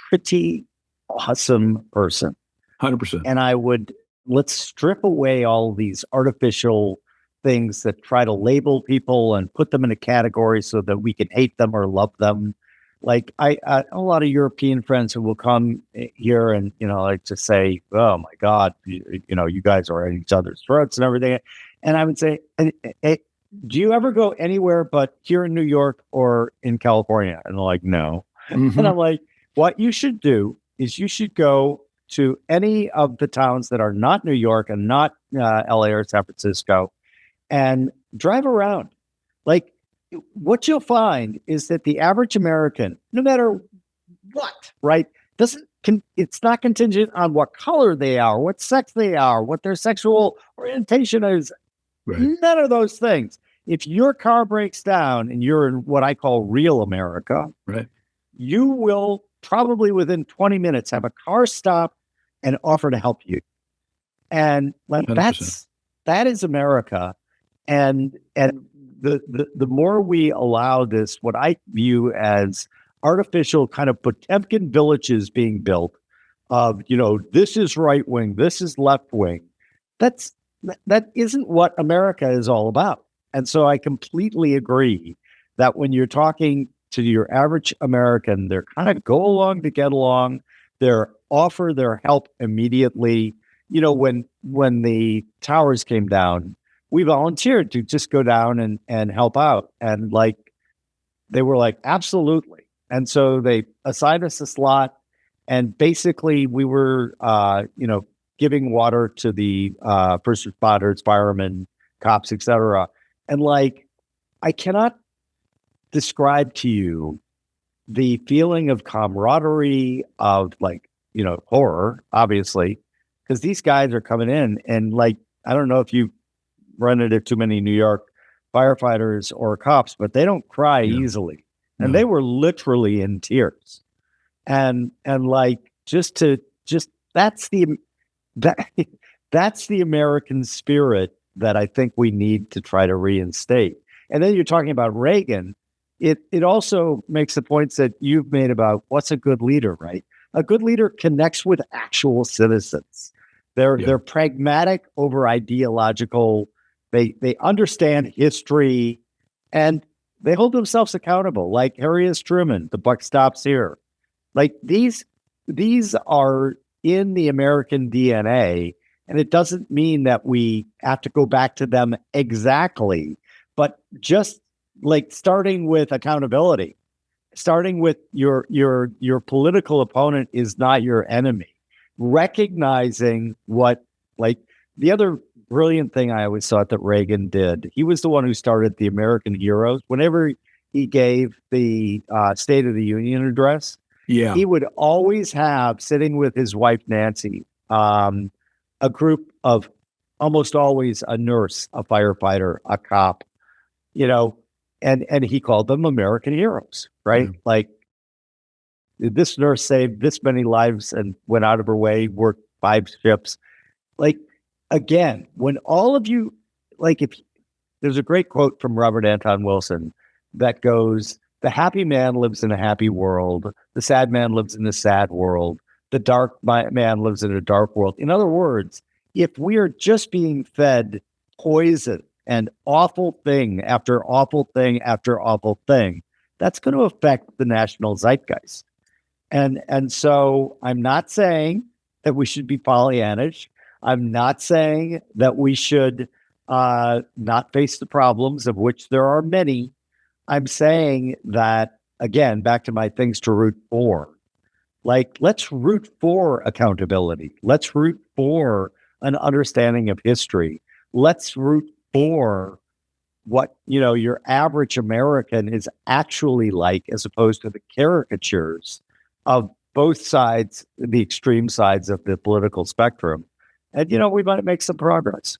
pretty awesome person. 100%. And let's strip away all these artificial things that try to label people and put them in a category so that we can hate them or love them. Like a lot of European friends who will come here and, like to say, oh my God, you guys are at each other's throats and everything. And I would say, do you ever go anywhere but here in New York or in California? And they're like, no. Mm-hmm. And I'm like, what you should do is you should go to any of the towns that are not New York and not LA or San Francisco and drive around. Like, what you'll find is that the average American, no matter what, right, it's not contingent on what color they are, what sex they are, what their sexual orientation is. Right. None of those things. If your car breaks down and you're in what I call real America, right, you will probably within 20 minutes have a car stop and offer to help you. And that is America. And the more we allow this, what I view as artificial kind of Potemkin villages being built of, this is right wing, this is left wing, that isn't what America is all about. And so I completely agree that when you're talking to your average American, they're kind of go along to get along, they're offer their help immediately. When the towers came down, we volunteered to just go down and help out. And they were like, absolutely. And so they assigned us a slot. And basically we were, giving water to the first responders, firemen, cops, etc. And I cannot describe to you the feeling of camaraderie, of horror, obviously, because these guys are coming in and I don't know if you run into too many New York firefighters or cops, but they don't cry easily. And they were literally in tears. And that's the American spirit that I think we need to try to reinstate. And then you're talking about Reagan. It also makes the points that you've made about what's a good leader, right? A good leader connects with actual citizens. They're pragmatic over ideological. They understand history, and they hold themselves accountable. Like Harry S. Truman, the buck stops here. Like these are in the American DNA, and it doesn't mean that we have to go back to them exactly, but just like starting with accountability, starting with your political opponent is not your enemy, recognizing what, like, the other brilliant thing I always thought that Reagan did, he was the one who started the American heroes. Whenever he gave the State of the Union address, he would always have, sitting with his wife, Nancy, a group of, almost always a nurse, a firefighter, a cop, and he called them American heroes, right? Yeah. Like, this nurse saved this many lives and went out of her way, worked 5 ships. Like, again, when all of you, like, if there's a great quote from Robert Anton Wilson that goes, the happy man lives in a happy world. The sad man lives in a sad world. The dark man lives in a dark world. In other words, if we are just being fed poison and awful thing after awful thing after awful thing, that's going to affect the national zeitgeist. And so I'm not saying that we should be Pollyannish. I'm not saying that we should not face the problems, of which there are many. I'm saying that, again, back to my things to root for. Like, let's root for accountability. Let's root for an understanding of history. Let's root for what, your average American is actually like, as opposed to the caricatures of both sides, the extreme sides of the political spectrum. And, we might make some progress.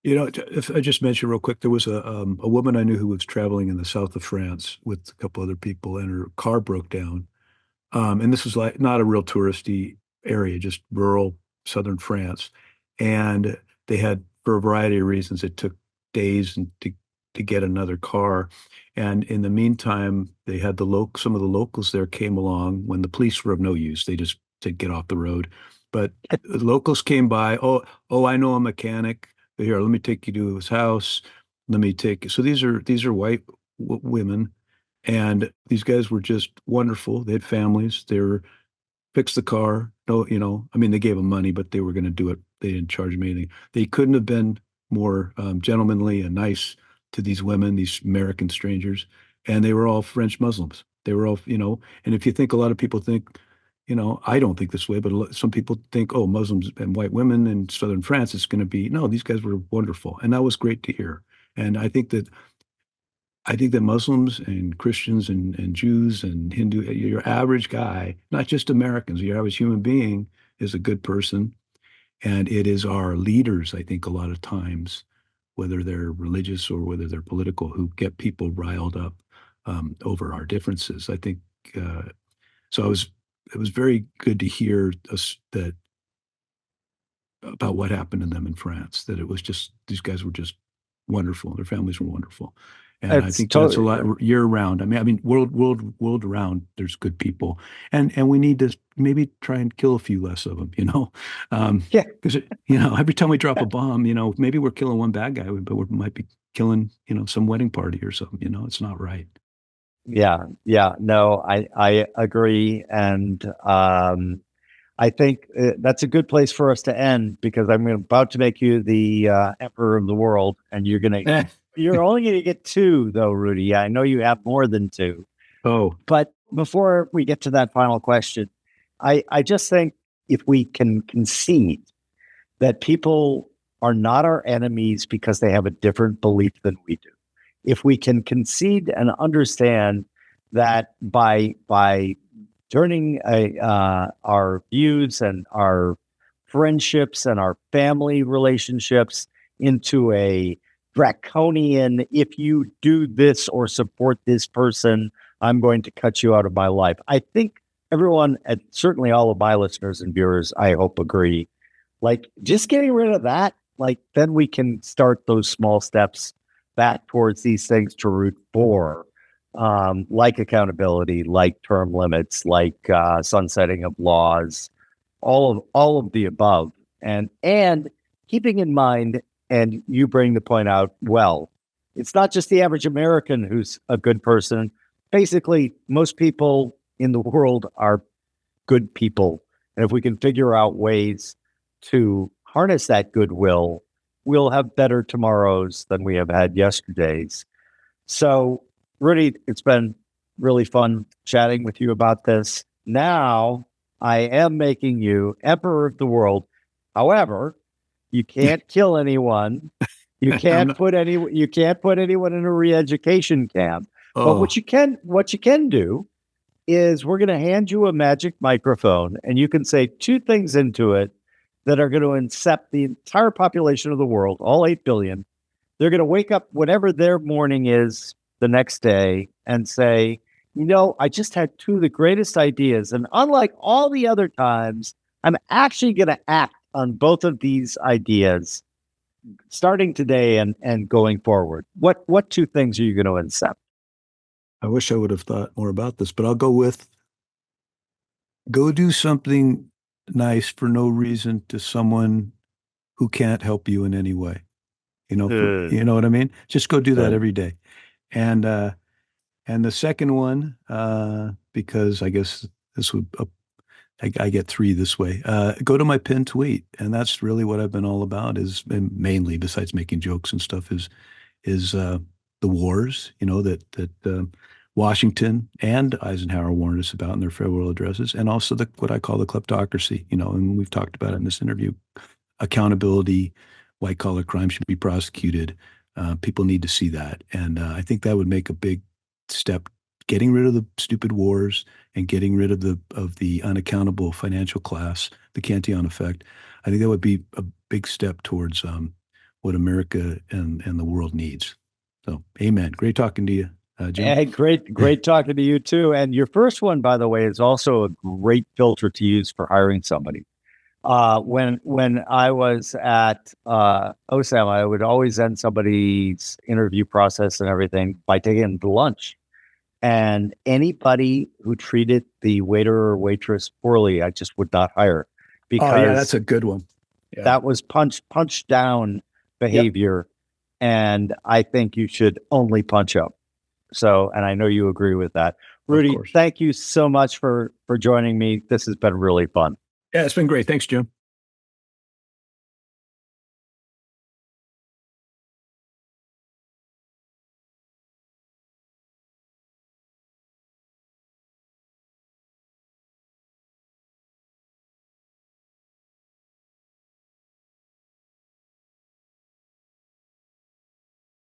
If I just mentioned real quick, there was a woman I knew who was traveling in the south of France with a couple other people, and her car broke down. And this was like not a real touristy area, just rural southern France. And they had, for a variety of reasons, it took days to get another car. And in the meantime, they had some of the locals there came along when the police were of no use. They just said, get off the road. But the locals came by. Oh, I know a mechanic. Here, let me take you to his house. Let me take you. So these are white women, and these guys were just wonderful. They had families. They were fixed the car. No, they gave them money, but they were going to do it. They didn't charge them anything. They couldn't have been more gentlemanly and nice to these women, these American strangers, and they were all French Muslims. They were all, and if you think, a lot of people think, I don't think this way, but some people think, oh, Muslims and white women in southern France, it's going to be, no, these guys were wonderful. And that was great to hear. And I think that Muslims and Christians and Jews and Hindu, your average guy, not just Americans, your average human being is a good person. And it is our leaders, I think, a lot of times, whether they're religious or whether they're political, who get people riled up over our differences. I think, so it was very good to hear that about what happened to them in France, that it was just, these guys were just wonderful. Their families were wonderful. And I think that's a lot year round. I mean, world around, there's good people, and we need to maybe try and kill a few less of them. Because every time we drop a bomb, maybe we're killing one bad guy, but we might be killing some wedding party or something. It's not right. Yeah. No, I agree, and I think that's a good place for us to end, because I'm about to make you the emperor of the world, and you're only going to get 2, though, Rudy. I know you have more than 2. Oh, but before we get to that final question, I just think if we can concede that people are not our enemies because they have a different belief than we do, if we can concede and understand that by turning our views and our friendships and our family relationships into a draconian, if you do this or support this person, I'm going to cut you out of my life. I think everyone, and certainly all of my listeners and viewers, I hope agree, like, just getting rid of that, like, then we can start those small steps back towards these things to root for. like accountability, like term limits, like sunsetting of laws, all of the above, and keeping in mind, and you bring the point out well, it's not just the average American who's a good person. Basically, most people in the world are good people, and if we can figure out ways to harness that goodwill, we'll have better tomorrows than we have had yesterdays. So, Rudy, it's been really fun chatting with you about this. Now, I am making you emperor of the world. However, you can't kill anyone. You can't put anyone in a re-education camp. Oh. But what you can do is we're going to hand you a magic microphone, and you can say two things into it that are going to incept the entire population of the world, all 8 billion. They're going to wake up whatever their morning is the next day and say, I just had two of the greatest ideas. And unlike all the other times, I'm actually going to act on both of these ideas starting today and going forward. What two things are you going to incept? I wish I would have thought more about this, but I'll go with go do something nice for no reason to someone who can't help you in any way. You know what I mean? Just go do that every day. And the second one, because I guess this would, I get 3 this way, go to my pinned tweet. And that's really what I've been all about, is mainly, besides making jokes and stuff, is the wars, that Washington and Eisenhower warned us about in their farewell addresses, and also what I call the kleptocracy, and we've talked about it in this interview. Accountability, white collar crime should be prosecuted. People need to see that. And I think that would make a big step, getting rid of the stupid wars and getting rid of the unaccountable financial class, the Cantillon effect. I think that would be a big step towards what America and the world needs. So, amen. Great talking to you, Jim. Hey, great talking to you too. And your first one, by the way, is also a great filter to use for hiring somebody. When I was at OSAM, I would always end somebody's interview process and everything by taking them to lunch. And anybody who treated the waiter or waitress poorly, I just would not hire, because that's a good one. Yeah. That was punch down behavior. Yep. And I think you should only punch up. So, and I know you agree with that. Rudy, thank you so much for joining me. This has been really fun. Yeah, it's been great. Thanks, Jim.